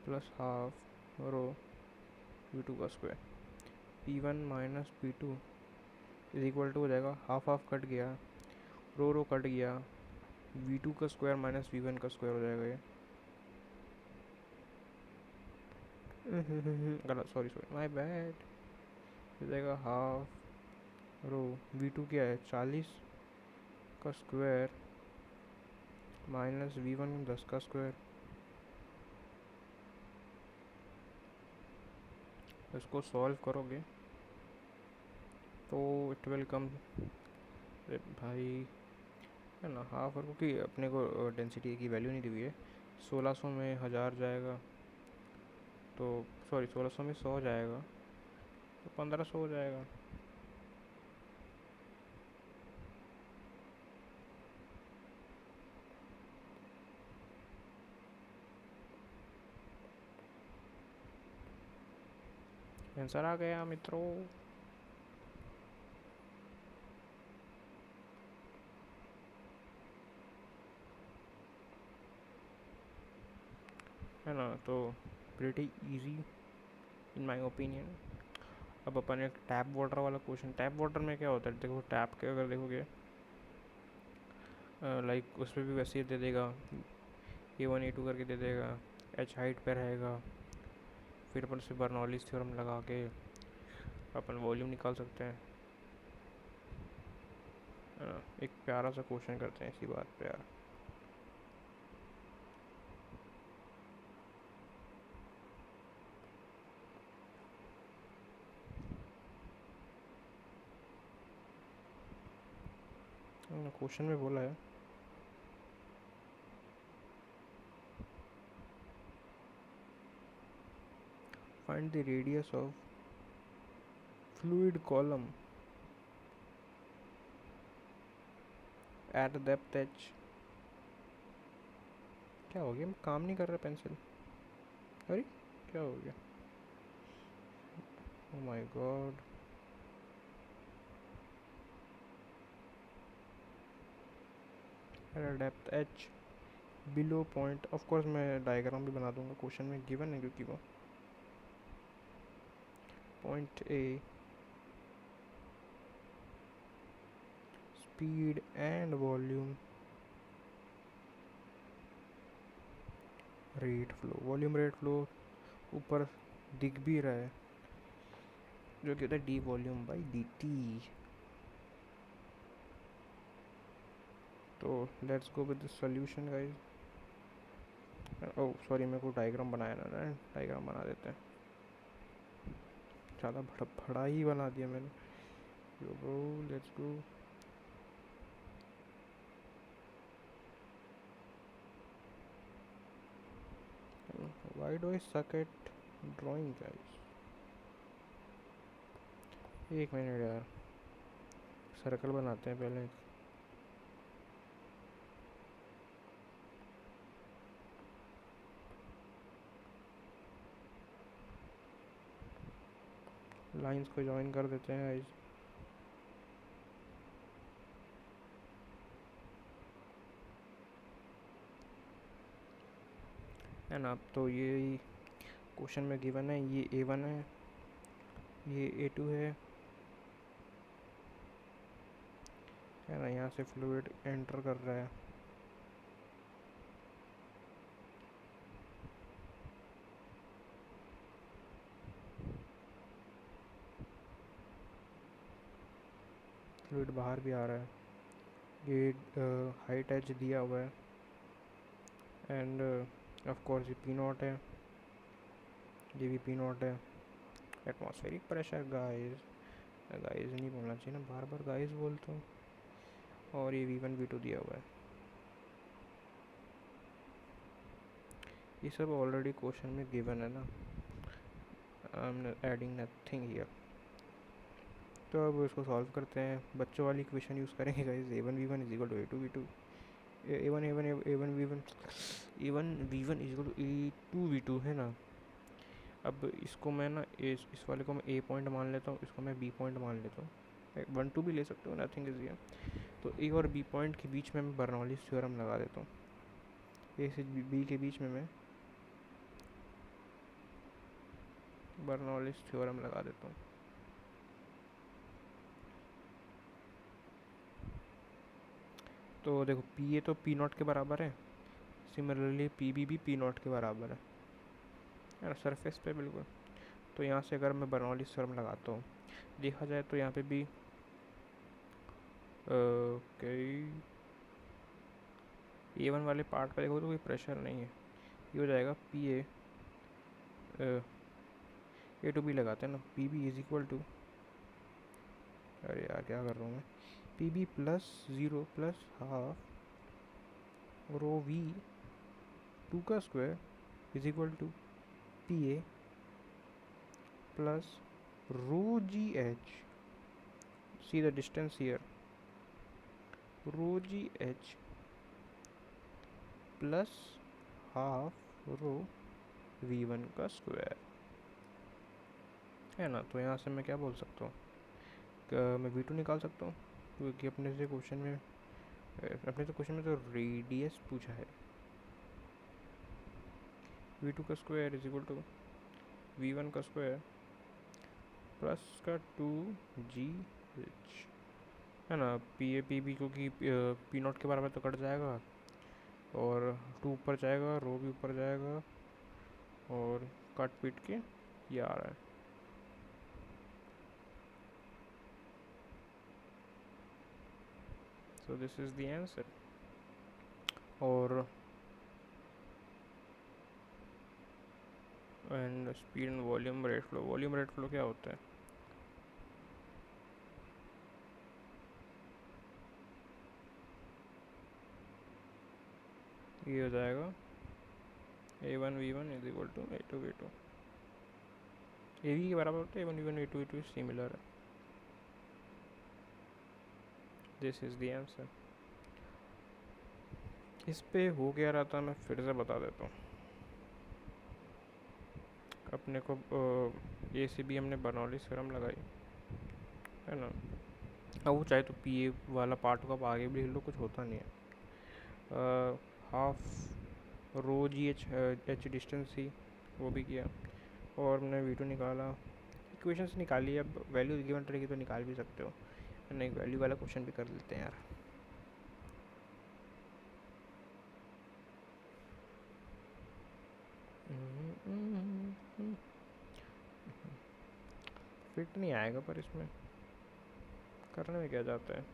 Speaker 1: plus half rho V2 का square. P1 minus P2 is equal to हो जाएगा, हाफ हाफ कट गया, रो कट गया, V2 का स्क्वायर माइनस V1 का स्क्वायर हो जाएगा ये। गलत, सॉरी माय बैड। हो जाएगा हाफ रो V2 क्या है 40 का स्क्वायर माइनस V1 10 का स्क्वायर। इसको सॉल्व करोगे तो इट विल कम भाई है ना, हाफ और, क्योंकि अपने को डेंसिटी की वैल्यू नहीं दी हुई है। 1600 में 1000 जाएगा, तो सॉरी 1600 में 100 जाएगा, तो 1500 हो जाएगा। आंसर आ गया मित्रों। है ना, तो pretty easy in my opinion. अब अपन एक टैप वाटर वाला क्वेश्चन, टैप वाटर में क्या होता है, देखो टैप के अगर देखोगे लाइक उस पर भी वैसे ही दे देगा, A1 A2 करके दे देगा, H हाइट पे रहेगा। फिर अपन से बर्नौलीज थ्योरम लगा के अपन वॉल्यूम निकाल सकते हैं। एक प्यारा सा क्वेश्चन करते हैं इसी बात पे यार। क्वेश्चन में बोला है find the radius of fluid column at depth H. क्या हो गया, काम नहीं कर रहा पेंसिल? अरे क्या हो गया? Oh my god. At depth H below point, of course मैं डायग्राम भी बना दूंगा, क्वेश्चन में गिवन है क्योंकि वो point A speed and volume rate flow, volume rate flow ऊपर दिख भी रहा है जो कि होता है D volume by D T. तो let's go with the solution guys. Oh sorry, मेरे को डायग्राम बनाया ना, डायग्राम बना देते हैं। ज़्यादा बड़ा ही बना दिया मैंने। यो bro let's go. Why do I suck at drawing guys? एक मिनट यार, सर्कल बनाते हैं पहले। लाइंस को ज्वाइन कर देते हैं गाइस। है ना, तो ये क्वेश्चन में गिवन है, ये A1 है, ये A2 है ना। यहाँ से फ्लूइड एंटर कर रहा है, फ्लूइड बाहर भी आ रहा है। ये हाइट एच दिया हुआ है एंड ऑफ कोर्स ये P0 है, ये भी P0 है। एटमॉस्फेरिक प्रेशर गाइस, गाइस नहीं बोलना चाहिए ना, बार बार गाइस बोलता हूँ। और ये V1 V2 दिया हुआ है। ये सब ऑलरेडी क्वेश्चन में गिवन है ना, I am adding nothing here. तो अब इसको सॉल्व करते हैं, बच्चों वाली इक्वेशन यूज़ करेंगे guys. A1 V1 is equal to A2 V2, A1 A1 A1 V1 A1 V1 is equal to A2 V2 है ना। अब इसको मैं ना इस वाले को मैं A पॉइंट मान लेता हूँ, इसको मैं B पॉइंट मान लेता हूँ। 1 2 भी ले सकते हो, नथिंग इज हियर। तो A और B पॉइंट के बीच में मैं बर्नौलीज़ थ्योरम लगा देता हूँ। A से B के बीच में मैं बर्नौलीज़ थ्योरम लगा देता हूँ। तो देखो P A तो P0 के बराबर है, सिमिलरली PB भी P0 के बराबर है ना, सरफेस पे बिल्कुल। तो यहाँ से अगर मैं बर्नौलीज़ थ्योरम लगाता हूँ, देखा जाए तो यहाँ पे भी ओके A1 वाले पार्ट पे देखो तो कोई प्रेशर नहीं है, ये हो जाएगा PA A2 भी लगाते हैं ना, PB इज इक्वल टू, अरे यार क्या कर रहा हूँ मैं, PB plus 0 plus half rho V2 का square is equal to PA plus rho GH, see the distance here, rho GH plus half rho V1 का स्क्वायर है ना। तो यहाँ से मैं क्या बोल सकता हूँ, मैं V2 निकाल सकता हूँ क्योंकि अपने से क्वेश्चन में तो रेडियस पूछा है। V2 का square is equal to V1 का स्क्वायर प्लस का 2GH है ना। PB क्योंकि P0 के बराबर तो कट जाएगा, और 2 ऊपर जाएगा, रो भी ऊपर जाएगा, और कट पीट के ये आ रहा है। So this is the answer. और and speed and volume rate flow, volume rate flow क्या होता है? ये हो जाएगा a1 v1 = a2 v2, a v के बराबर होता है a1 v1 a2 v2 similar है. This is the answer. इस पे हो क्या रहा था मैं फिर से बता देता हूँ. अपने को ए सी बी हमने बर्नौली थ्योरम लगाई है ना. अब वो चाहे तो पी ए वाला पार्ट को आप आगे भी लिख लो, कुछ होता नहीं है. Half rho G H distance थी, वो भी किया और हमने वी टू निकाला. इक्वेशंस निकाली. अब वैल्यू गिवन रहेगी तो निकाल भी सकते हो. नहीं, वैल्यू वाला क्वेश्चन भी कर लेते हैं यार. फिट नहीं आएगा पर इसमें करने में क्या जाता है.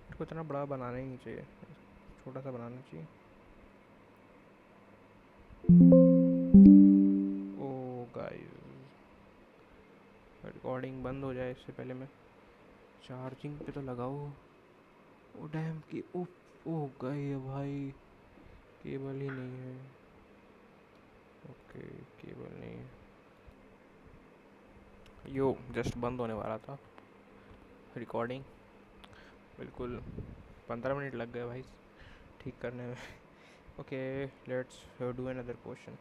Speaker 1: इसको इतना बड़ा बनाना ही नहीं चाहिए, छोटा सा बनाना चाहिए. ओ गाइस, रिकॉर्डिंग बंद हो जाए इससे पहले मैं चार्जिंग पे तो लगाओ. ओ डैम की ओ गई भाई, केबल ही नहीं है. ओके, केबल नहीं है. यो जस्ट बंद होने वाला था रिकॉर्डिंग. बिल्कुल 15 मिनट लग गए भाई ठीक करने में. Okay, let's do another question.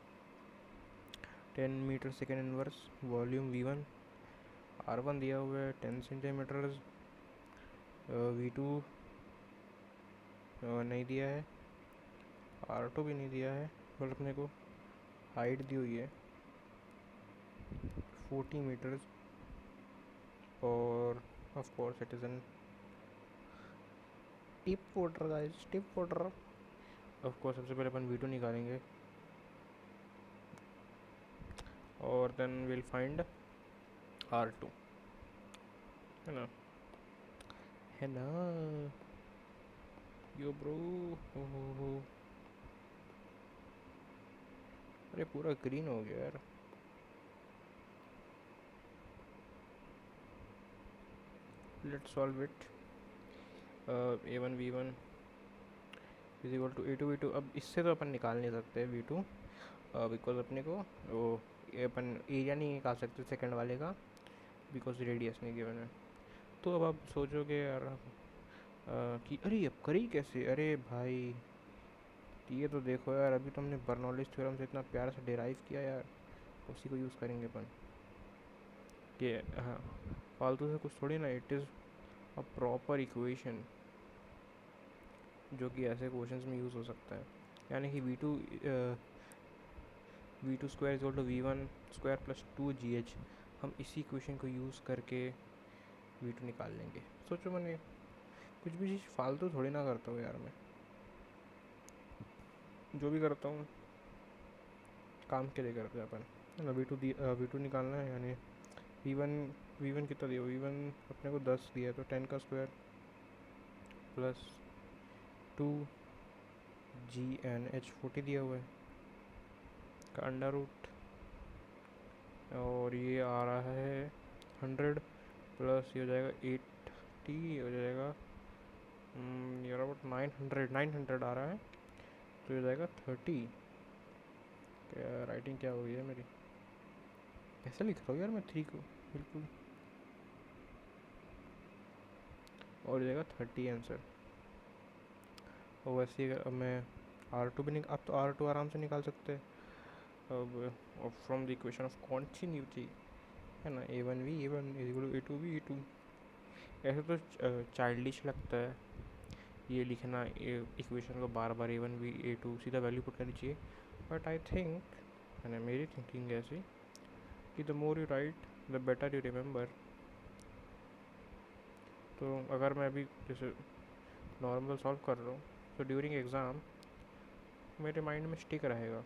Speaker 1: 10 metre second inverse, volume v1, r1 दिया हुआ है 10 सेंटीमीटर, v2 नहीं दिया है, r2 भी नहीं दिया है, बस अपने को हाइट दी हुई है 40 मीटर्स. और of course it is an tip water guys, tip water. Of course सबसे पहले अपन v2 निकालेंगे और देन विल फाइंड r2, है ना. है ना यो ब्रो. अरे पूरा ग्रीन हो गया यार. Let's solve it. a1 v1 = a2 v2. अब इससे तो अपन निकाल नहीं सकते v2 बिकॉज अपने को वो अपन एरिया नहीं निकाल सकते सेकंड वाले का बिकॉज रेडियस नहीं गिवन है. तो अब आप सोचोगे यार कि अरे अब करी कैसे. अरे भाई ये तो देखो यार, अभी तो हमने बर्नौलीज थ्योरम से इतना प्यारा सा डिराइव किया यार, उसी को यूज़ करेंगे अपन. ये हाँ, फालतू से कुछ थोड़ी ना. It is a proper equation जो कि ऐसे क्वेश्चंस में यूज़ हो सकता है. यानी कि v2 square is two v1 square plus 2gh. हम इसी इक्वेशन को यूज़ करके v2 निकाल लेंगे. सोचो, मैंने कुछ भी चीज़ फालतू थोड़ी ना करता हूँ यार. मैं जो भी करता हूँ काम के लिए करते हैं अपन, है ना. v2 निकालना है. यानी v1 कितना दिया. v1 अपने को 10 दिया है तो 10 का स्क्वायर प्लस 2gnh 40 दिया हुआ है का अंडर रूट. और ये आ रहा है 100 प्लस ये हो जाएगा 80 हो जाएगा. ये अबाउट 900 आ रहा है तो ये हो जाएगा 30. क्या राइटिंग क्या हो गई है मेरी. कैसे लिख रहा हूँ यार मैं 3 को बिल्कुल. और जाएगा 30 आंसर. और वैसे अब मैं r2 भी अब तो r2 आराम से निकाल सकते हैं अब from the equation of continuity, है ना. a1 = a2 a2. ऐसे तो चाइल्डिश लगता है ये लिखना इक्वेशन को बार बार a1 a2 सीधा वैल्यू पुट करनी चाहिए. बट आई थिंक, है ना, मेरी थिंकिंग ऐसी कि the more you right the better you remember. तो अगर मैं अभी जैसे नॉर्मल सॉल्व कर रहा हूँ तो ड्यूरिंग एग्ज़ाम मेरे माइंड में स्टिक रहेगा.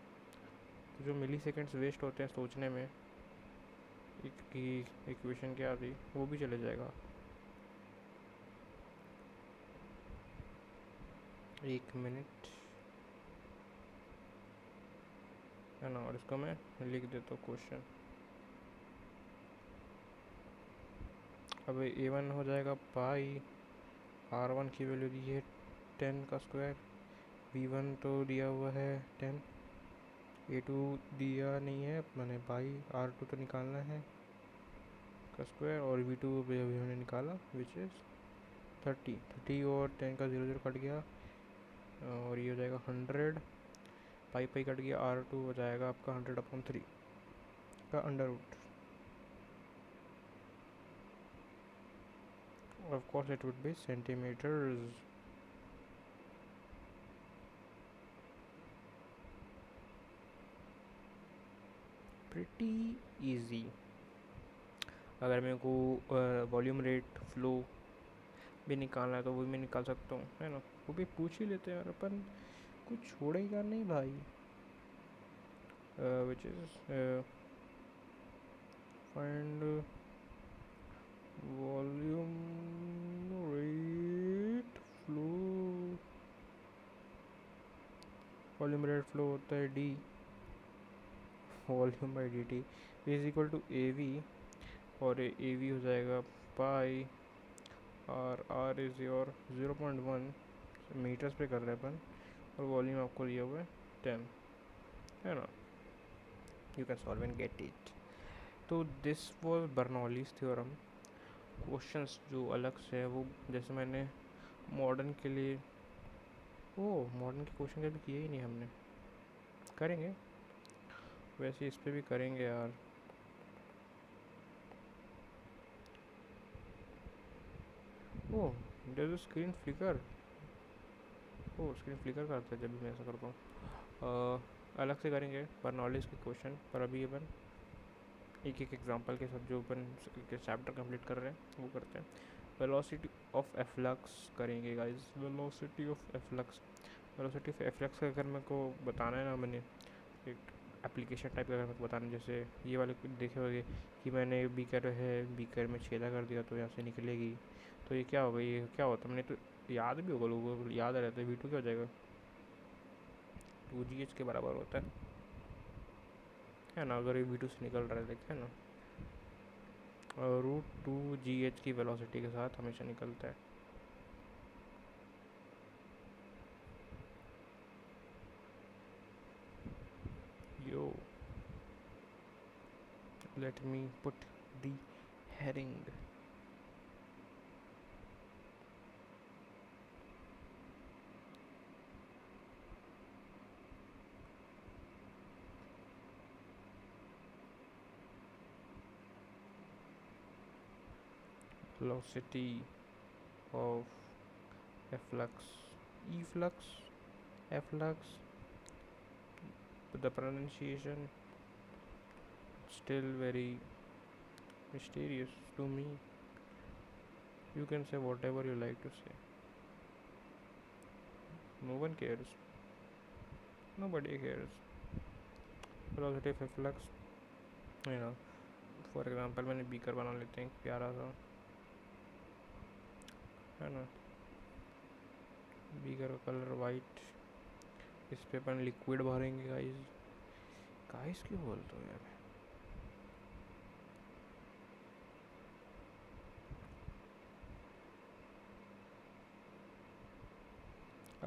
Speaker 1: तो जो मिली सेकेंड्स वेस्ट होते हैं सोचने में कि इक्वेशन क्या थी, वो भी चले जाएगा. एक मिनट, है ना. और इसको मैं लिख देता हूँ क्वेश्चन. अब A1 हो जाएगा पाई, R1 की वैल्यू दी है 10 का स्क्वायर, V1 तो दिया हुआ है 10, A2 दिया नहीं है मैंने पाई, R2 तो निकालना है का स्क्वायर, और V2 भी अभी हमने निकाला विच इज़ 30 और 10 का 0 0 कट गया, और ये हो जाएगा 100, पाई पाई कट गया, R2 हो जाएगा आपका 100/3 का under root. Of course it would be centimeters. Pretty easy. अगर मेरे को वॉल्यूम रेट फ्लो भी निकालना है तो वो भी मैं निकाल सकता हूँ, है ना. वो भी पूछ ही लेते हैं यार, अपन कुछ छोड़ेगा नहीं भाई. Which is find volume rate flow. Volume rate flow होता है D, volume by D T is equal to A V, और ए वी हो जाएगा pi R is your 0.1 metres पे कर रहे हैं अपन, और वॉल्यूम आपको दिया हुआ है 10, है ना. You can solve and get it. तो this was Bernoulli's theorem. Questions जो अलग से है वो जैसे मैंने मॉडर्न के लिए, मॉडर्न के क्वेश्चन कभी किए ही नहीं हमने, करेंगे वैसे इस पे भी करेंगे यार. Oh there screen flicker. Screen flicker करता है जब भी मैं ऐसा करता हूँ. अलग से करेंगे बर्नौलीज के क्वेश्चन, पर अभी अपन एक एक एग्जांपल के साथ जो अपन चैप्टर कंप्लीट कर रहे हैं वो करते हैं. वेलोसिटी ऑफ एफ्लक्स करेंगे guys. Velocity of efflux. Velocity of efflux का अगर मेरे को बताना है ना, मैंने एक एप्लीकेशन टाइप का अगर मेरे को बताना, जैसे ये वाले देखे होंगे कि मैंने बीकर है, बीकर में छेदा कर दिया तो यहाँ से निकलेगी, तो ये क्या होगा, ये क्या होता है, मैंने तो याद भी होगा लोगों को, याद रहता है. V2 क्या हो जाएगा, 2GH के बराबर होता है ना, अगर ये V2 से निकल रहा है देखते हैं ना. √2GH की वेलोसिटी के साथ हमेशा निकलता है. यो let me put the herring. Velocity of efflux, efflux, efflux, but the pronunciation still very mysterious to me. You can say whatever you like to say. No one cares. Nobody cares. Velocity of efflux, you know. For example मैंने beaker बना लेते हैं प्यारा सा, है ना. Beaker का colour white, इस पे अपन लिक्विड भरेंगे गाइस. गाइस क्यों बोलते हो यार.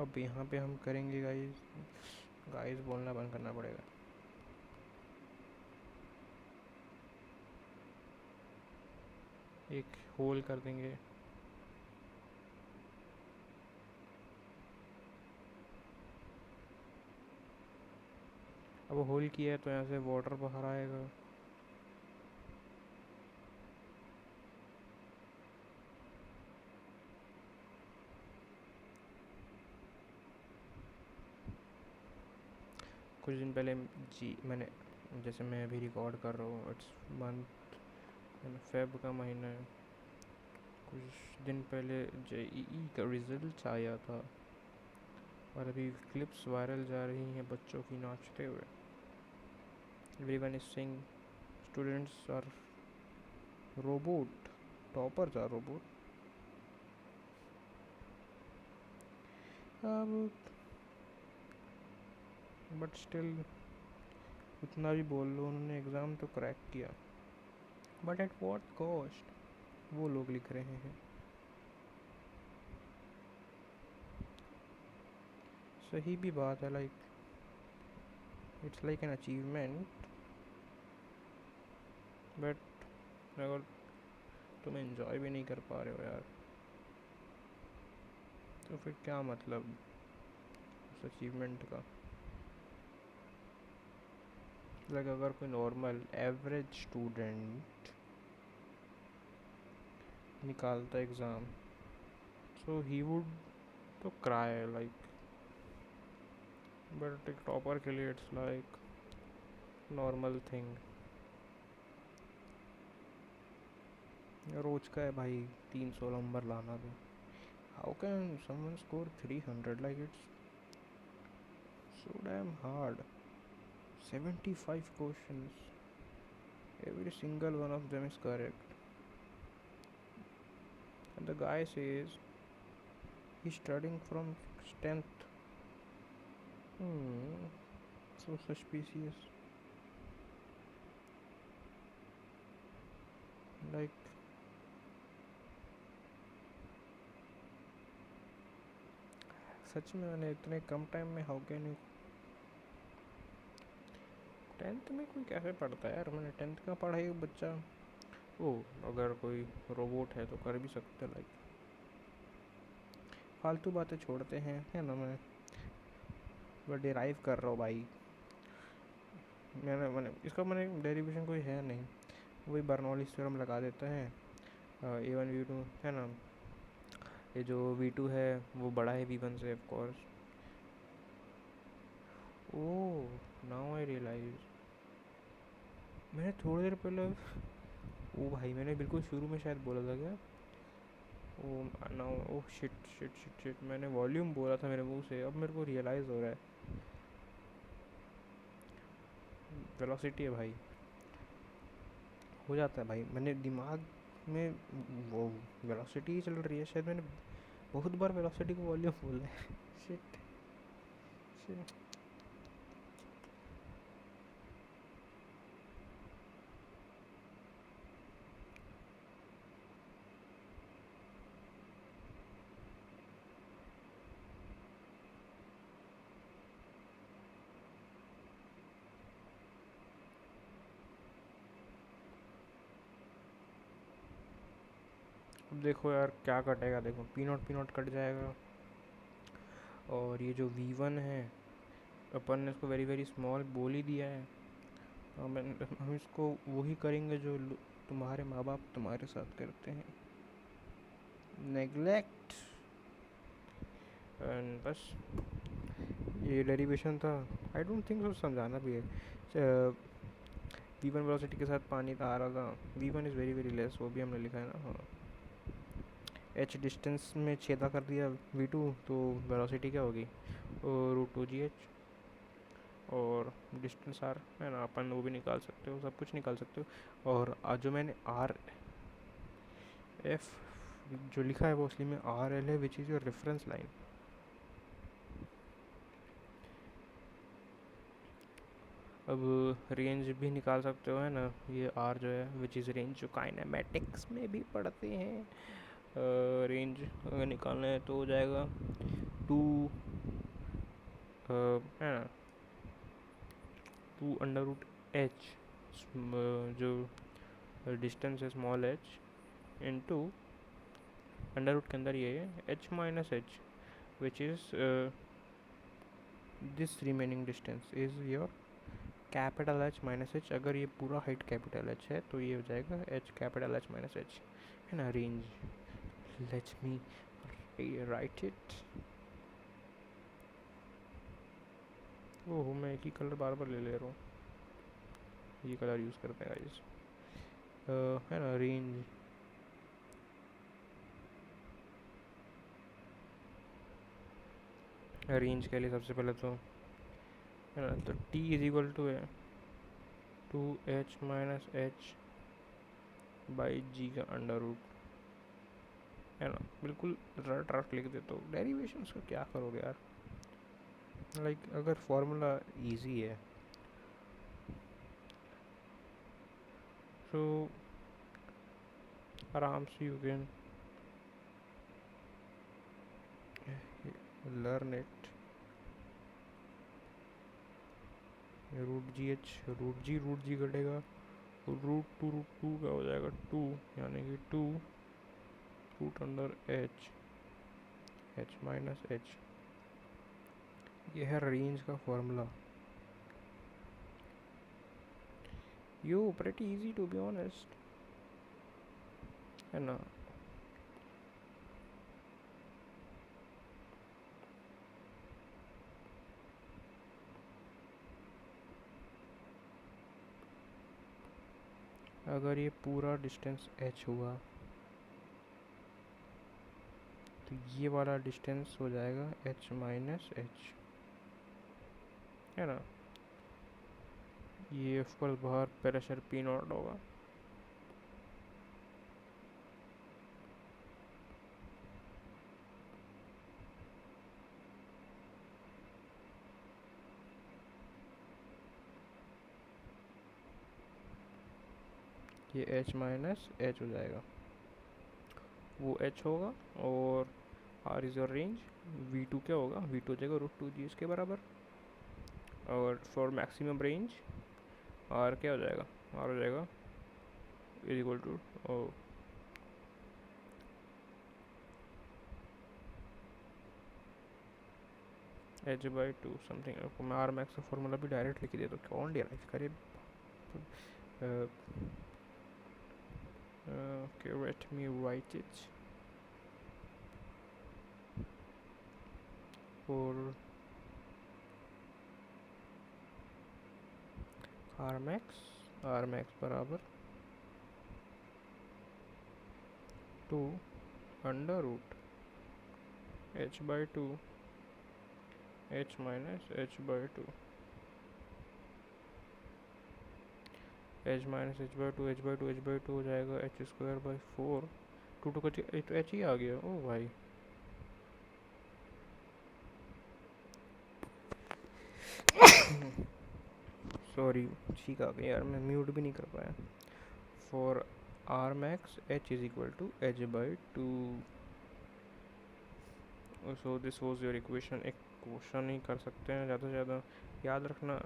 Speaker 1: अब यहाँ पे हम करेंगे गाइस, गाइस बोलना बंद करना पड़ेगा. एक होल कर देंगे, अब होल किया है तो यहाँ से वाटर बाहर आएगा. कुछ दिन पहले मैंने, जैसे मैं अभी रिकॉर्ड कर रहा हूँ, इट्स मंथ फेब का महीना है, कुछ दिन पहले JEE का रिजल्ट आया था, और अभी क्लिप्स वायरल जा रही हैं बच्चों की नाचते हुए. Everyone is saying students are robot, toppers are robot. अब बट स्टिल उतना भी बोल लो, उन्होंने एग्ज़ाम तो क्रैक किया, बट एट व्हाट कॉस्ट. वो लोग लिख रहे हैं। सही भी बात है, like it's like an achievement, but अगर तुम एंजॉय भी नहीं कर पा रहे हो यार, तो फिर क्या मतलब उस अचीवमेंट का। लाइक अगर कोई नॉर्मल एवरेज स्टूडेंट निकालता एग्ज़ाम, सो ही वुड तो क्राई लाइक, बट एक टॉपर के लिए इट्स लाइक नॉर्मल थिंग। रोज का है भाई 300 नंबर लाना भी। How can someone score 300, like it's so damn hard. 75 questions, every single one of them is correct, and the guy says he's studying from 10th. So suspicious. Like, सच में मैंने इतने कम time में, how can you. 10th में कोई कैसे पढ़ता है यार, मैंने 10th का पढ़ा है बच्चा। ओ, अगर कोई रोबोट है तो कर भी सकते, लाइक फालतू बातें छोड़ते हैं, है ना। मैं डिराइव कर रहा हूँ भाई, मैंने इसका डेरिवेशन कोई है नहीं, वही बर्नौलीज थ्योरम लगा देते हैं। A1 V2 है ना, ये जो V2 है वो बड़ा है V1 से, of course. Oh, now I realise, मैंने थोड़ी देर पहले, ओ भाई मैंने बिल्कुल शुरू में शायद बोला था क्या, oh now, oh shit shit shit shit, मैंने वॉल्यूम बोला था मेरे मुंह से, अब मेरे को रियलाइज़ हो रहा है। वेलोसिटी है भाई, हो जाता है भाई, मैंने दिमाग में वो वेलोसिटी ही चल रही है, शायद मैंने बहुत बार वेलोसिटी को वॉल्यूम बोला है। Shit shit. अब देखो यार क्या कटेगा, देखो पी नॉट कट जाएगा, और ये जो V1 है अपन ने इसको वेरी वेरी स्मॉल बोल ही दिया है। हम इसको वही करेंगे जो तुम्हारे माँ बाप तुम्हारे साथ करते हैं, नेग्लेक्ट। एंड बस ये डेरिवेशन था, आई डोंट थिंक सो समझाना भी है। V1 वेलोसिटी के साथ पानी आ रहा था, V1 is very very less, वो भी हमने लिखा है ना। हाँ, h डिस्टेंस में छेदा कर दिया V2, तो वेलोसिटी क्या होगी, √2gh, और डिस्टेंस r है ना, अपन वो भी निकाल सकते हो, सब कुछ निकाल सकते हो। और आज जो मैंने RF जो लिखा है वो असली में RL है, विच इज़ योर रेफरेंस लाइन। अब रेंज भी निकाल सकते हो, है ना, ये R जो है विच इज़ रेंज, जो काइनेमेटिक्स में भी पढ़ते हैं। रेंज अगर निकालना है तो हो जाएगा 2 है ना, 2√h, जो डिस्टेंस है small h, into under root के अंदर ये है h minus h, which is this remaining distance is your capital H minus H। अगर ये पूरा हाइट कैपिटल H है तो ये हो जाएगा H capital H minus H, है ना, range. Let me write it. Oh, मैं एक ही कलर बार बार ले रहा हूँ, ये कलर यूज़ करते हैं गाइस, है ना, रेंज। रेंज के लिए सबसे पहले तो, है ना, तो T इज इक्वल टू है 2h माइनस h बाई जी का अंडर रूट, है ना, बिल्कुल रट रट लिख देते हो। डेरिवेशंस को क्या करोगे यार, लाइक अगर फॉर्मूला इजी है, सो आराम से you can learn it. Root G कटेगा, रूट टू क्या हो जाएगा, टू, यानी कि two root under H, H minus H. ये है रेंज का formula. Yo pretty easy to be honest, है ना। अगर ये पूरा डिस्टेंस h हुआ तो ये वाला डिस्टेंस हो जाएगा h माइनस एच, है ना। ये ऑफ कोर्स बाहर प्रेशर पी नॉट होगा। ये h माइनस एच हो जाएगा, वो h होगा, और r is your range. v2 क्या होगा, v2 हो जाएगा रूट टू जी इसके बराबर। और फॉर मैक्सिमम रेंज r क्या हो जाएगा, r हो जाएगा is equal to H by two something. आपको मैं आर मैक्स का फॉर्मूला भी डायरेक्ट लिख दे तो कौन डिराइव करे। okay, let me write it for r max बराबर two under root h by two h minus h by two, h minus h by two, h by two हो जाएगा h square by four. Two two का तो h ही आ गया। ओ भाई sorry, ठीक आ गया यार, मैं म्यूट भी नहीं कर पाया। For R max h is equal to h by two. So this was your equation. एक क्वेश्चन ही कर सकते हैं ज़्यादा से ज़्यादा, याद रखना।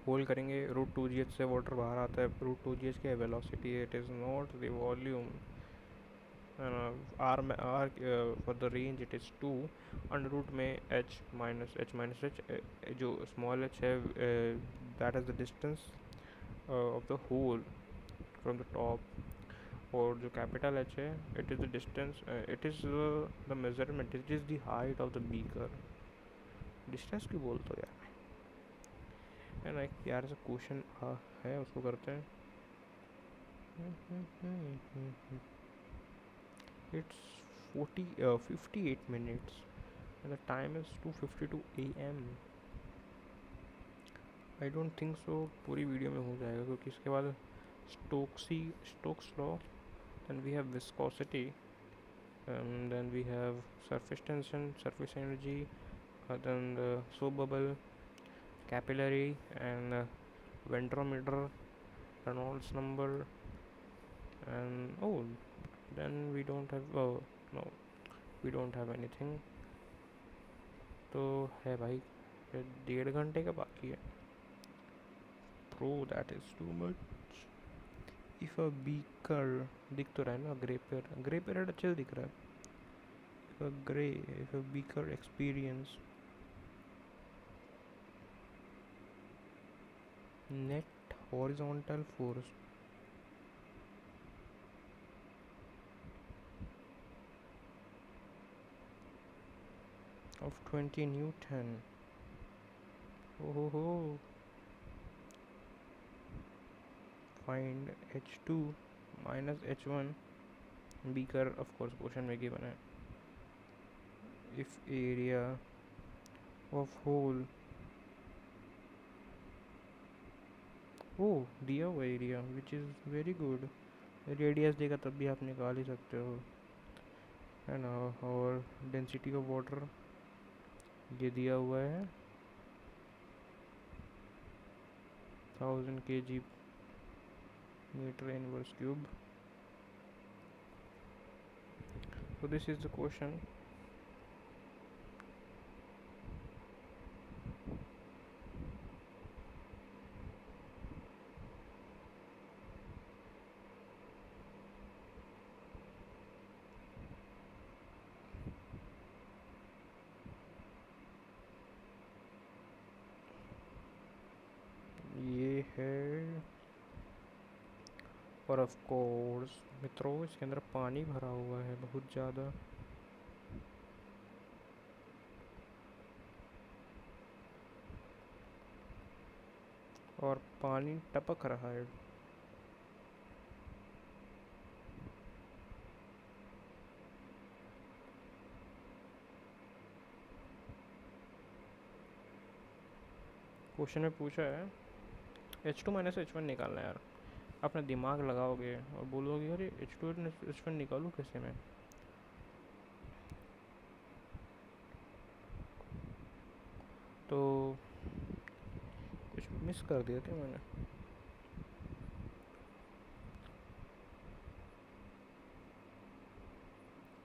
Speaker 1: होल करेंगे, रूट टू जी एच से वाटर बाहर आता है। रूट टू जी एच क्या है, वेलोसिटी है, it is not the volume. R में R for the range it is two, under root में एच माइनस एच, जो स्मॉल एच है that is the distance of the hole from the top. और जो capital H है it is the distance, it is the measurement, it is the height of the beaker. Distance क्यों बोलते हो यार, है ना। एक प्यार सा क्वेश्चन है, उसको करते हैं। It's 58 minutes and the time is 2:52 AM। I don't think so पूरी वीडियो में हो जाएगा, क्योंकि इसके बाद Stokes law, then we have viscosity, then we have surface tension, surface energy, then the soap bubble, capillary, and ventrometer, Reynolds number, and oh, then we don't have no, we don't have anything। तो है भाई, 1.5 घंटे का बाकी है। Bro, that is too much। If a beaker, दिख तो रहा है ना, ग्रे पेरियड अच्छे से दिख रहा है। If a beaker experience net horizontal force of 20 Newton, oh, find H2 minus H1। beaker of course question में गिवन है। if area of hole, दिया हुआ area which is very good. Radius देगा तब भी आप निकाल ही सकते हो, है ना। और डेंसिटी ऑफ वाटर ये दिया हुआ है 1000 kg metre inverse cube. So this is the question. ये है, और ऑफ कोर्स मित्रों इसके अंदर पानी भरा हुआ है बहुत ज़्यादा। और पानी टपक रहा है। क्वेश्चन में पूछा है H2 माइनस H1 निकालना है यार। अपना दिमाग लगाओगे और बोलोगे अरे H2 H1 निकालूँ कैसे मैं। तो कुछ मिस कर दिया क्या मैंने।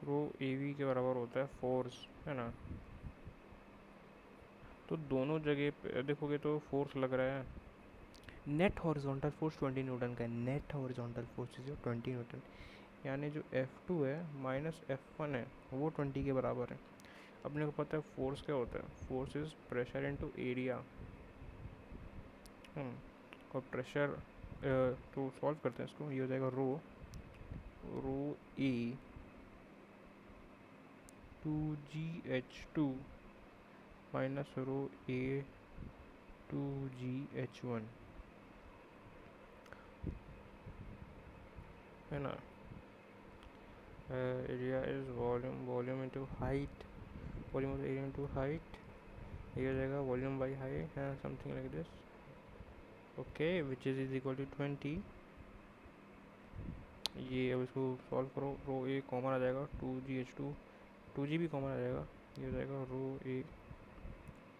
Speaker 1: रो AV के बराबर होता है फोर्स, है ना। तो दोनों जगह पे देखोगे तो फोर्स लग रहा है। नेट हॉरिजॉन्टल फोर्स 20 न्यूटन का है। Net horizontal force is 20 Newton, यानी जो F2 है माइनस F1 है वो 20 के बराबर है। अपने को पता है फोर्स क्या होता है। Force is pressure into area. और प्रेशर, तो सॉल्व करते हैं इसको। ये हो जाएगा रो रो ए 2GH2 माइनस रो ए 2GH1, है ना। Area is volume into height, volume of area into height. ये हो जाएगा वॉल्यूम बाई हाइट है, something like this. Okay, which is equal to 20। ये अब इसको सॉल्व करो। रो ए कॉमन आ जाएगा 2GH2, 2G भी कॉमन आ जाएगा। ये हो जाएगा रो ए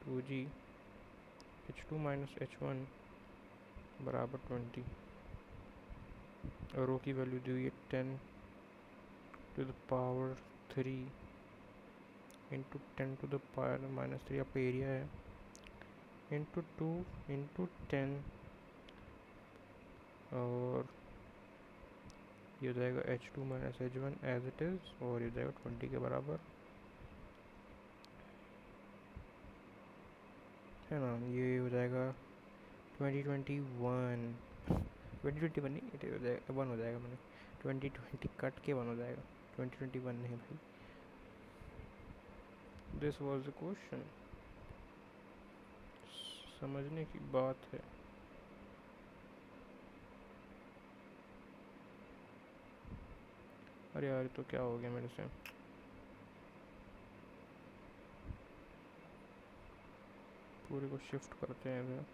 Speaker 1: 2GH2 माइनस H1 बराबर 20। और रो की वैल्यू दी हुई है 10 to the power 3 into 10 to the power minus 3। आपका एरिया है इंटू 2 इंटू 10, और ये हो जाएगा H2 minus H1 as it is, और ये हो जाएगा 20 के बराबर, है ना। ये हो जाएगा 2021, 2021 नहीं, ये हो जाएगा 1 हो जाएगा। मैंने 2020 कट के 1 हो जाएगा, 2021 नहीं भाई। दिस वाज द क्वेश्चन, समझने की बात है। अरे यार तो क्या हो गया मेरे से। पूरे को शिफ्ट करते हैं इधर।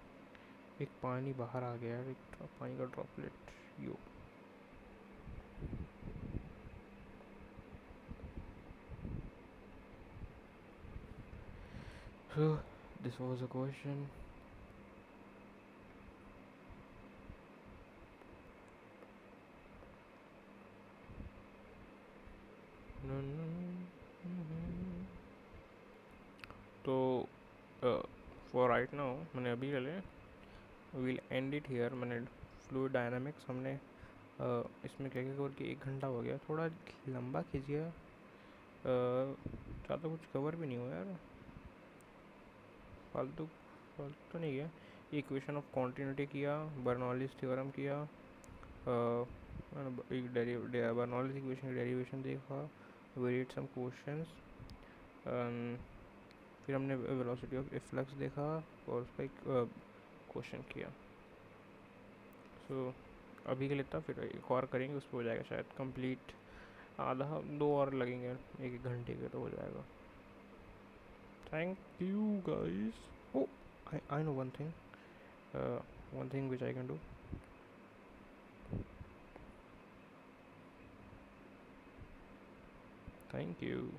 Speaker 1: एक पानी बाहर आ गया है, एक पानी का droplet. Yo so this was a question. तो फॉर राइट नाउ मैंने अभी ले विल एंड इट हियर। मैंने फ्लूइड डायनामिक्स हमने इसमें क्या क्या करके 1 घंटा हो गया, थोड़ा लंबा खींचिए। ज़्यादा कुछ कवर भी नहीं हुआ यार, फालतू फालतू तो नहीं गया। इक्वेशन ऑफ कॉन्टिन्यूटी किया, बर्नौलीज थ्योरम किया, एक बर्नौलीज इक्वेशन की डेरिवेशन देखा, वी रीड सम क्वेश्चंस, फिर हमने वेलोसिटी ऑफ इफ्लक्स देखा और उसका एक क्वेश्चन किया। सो अभी के लिए इतना, फिर एक और करेंगे, उस पर हो जाएगा शायद कंप्लीट। आधा 2 और लगेंगे, 1 घंटे के तो हो जाएगा। Thank you guys. Oh I know one thing which I can do. Thank you.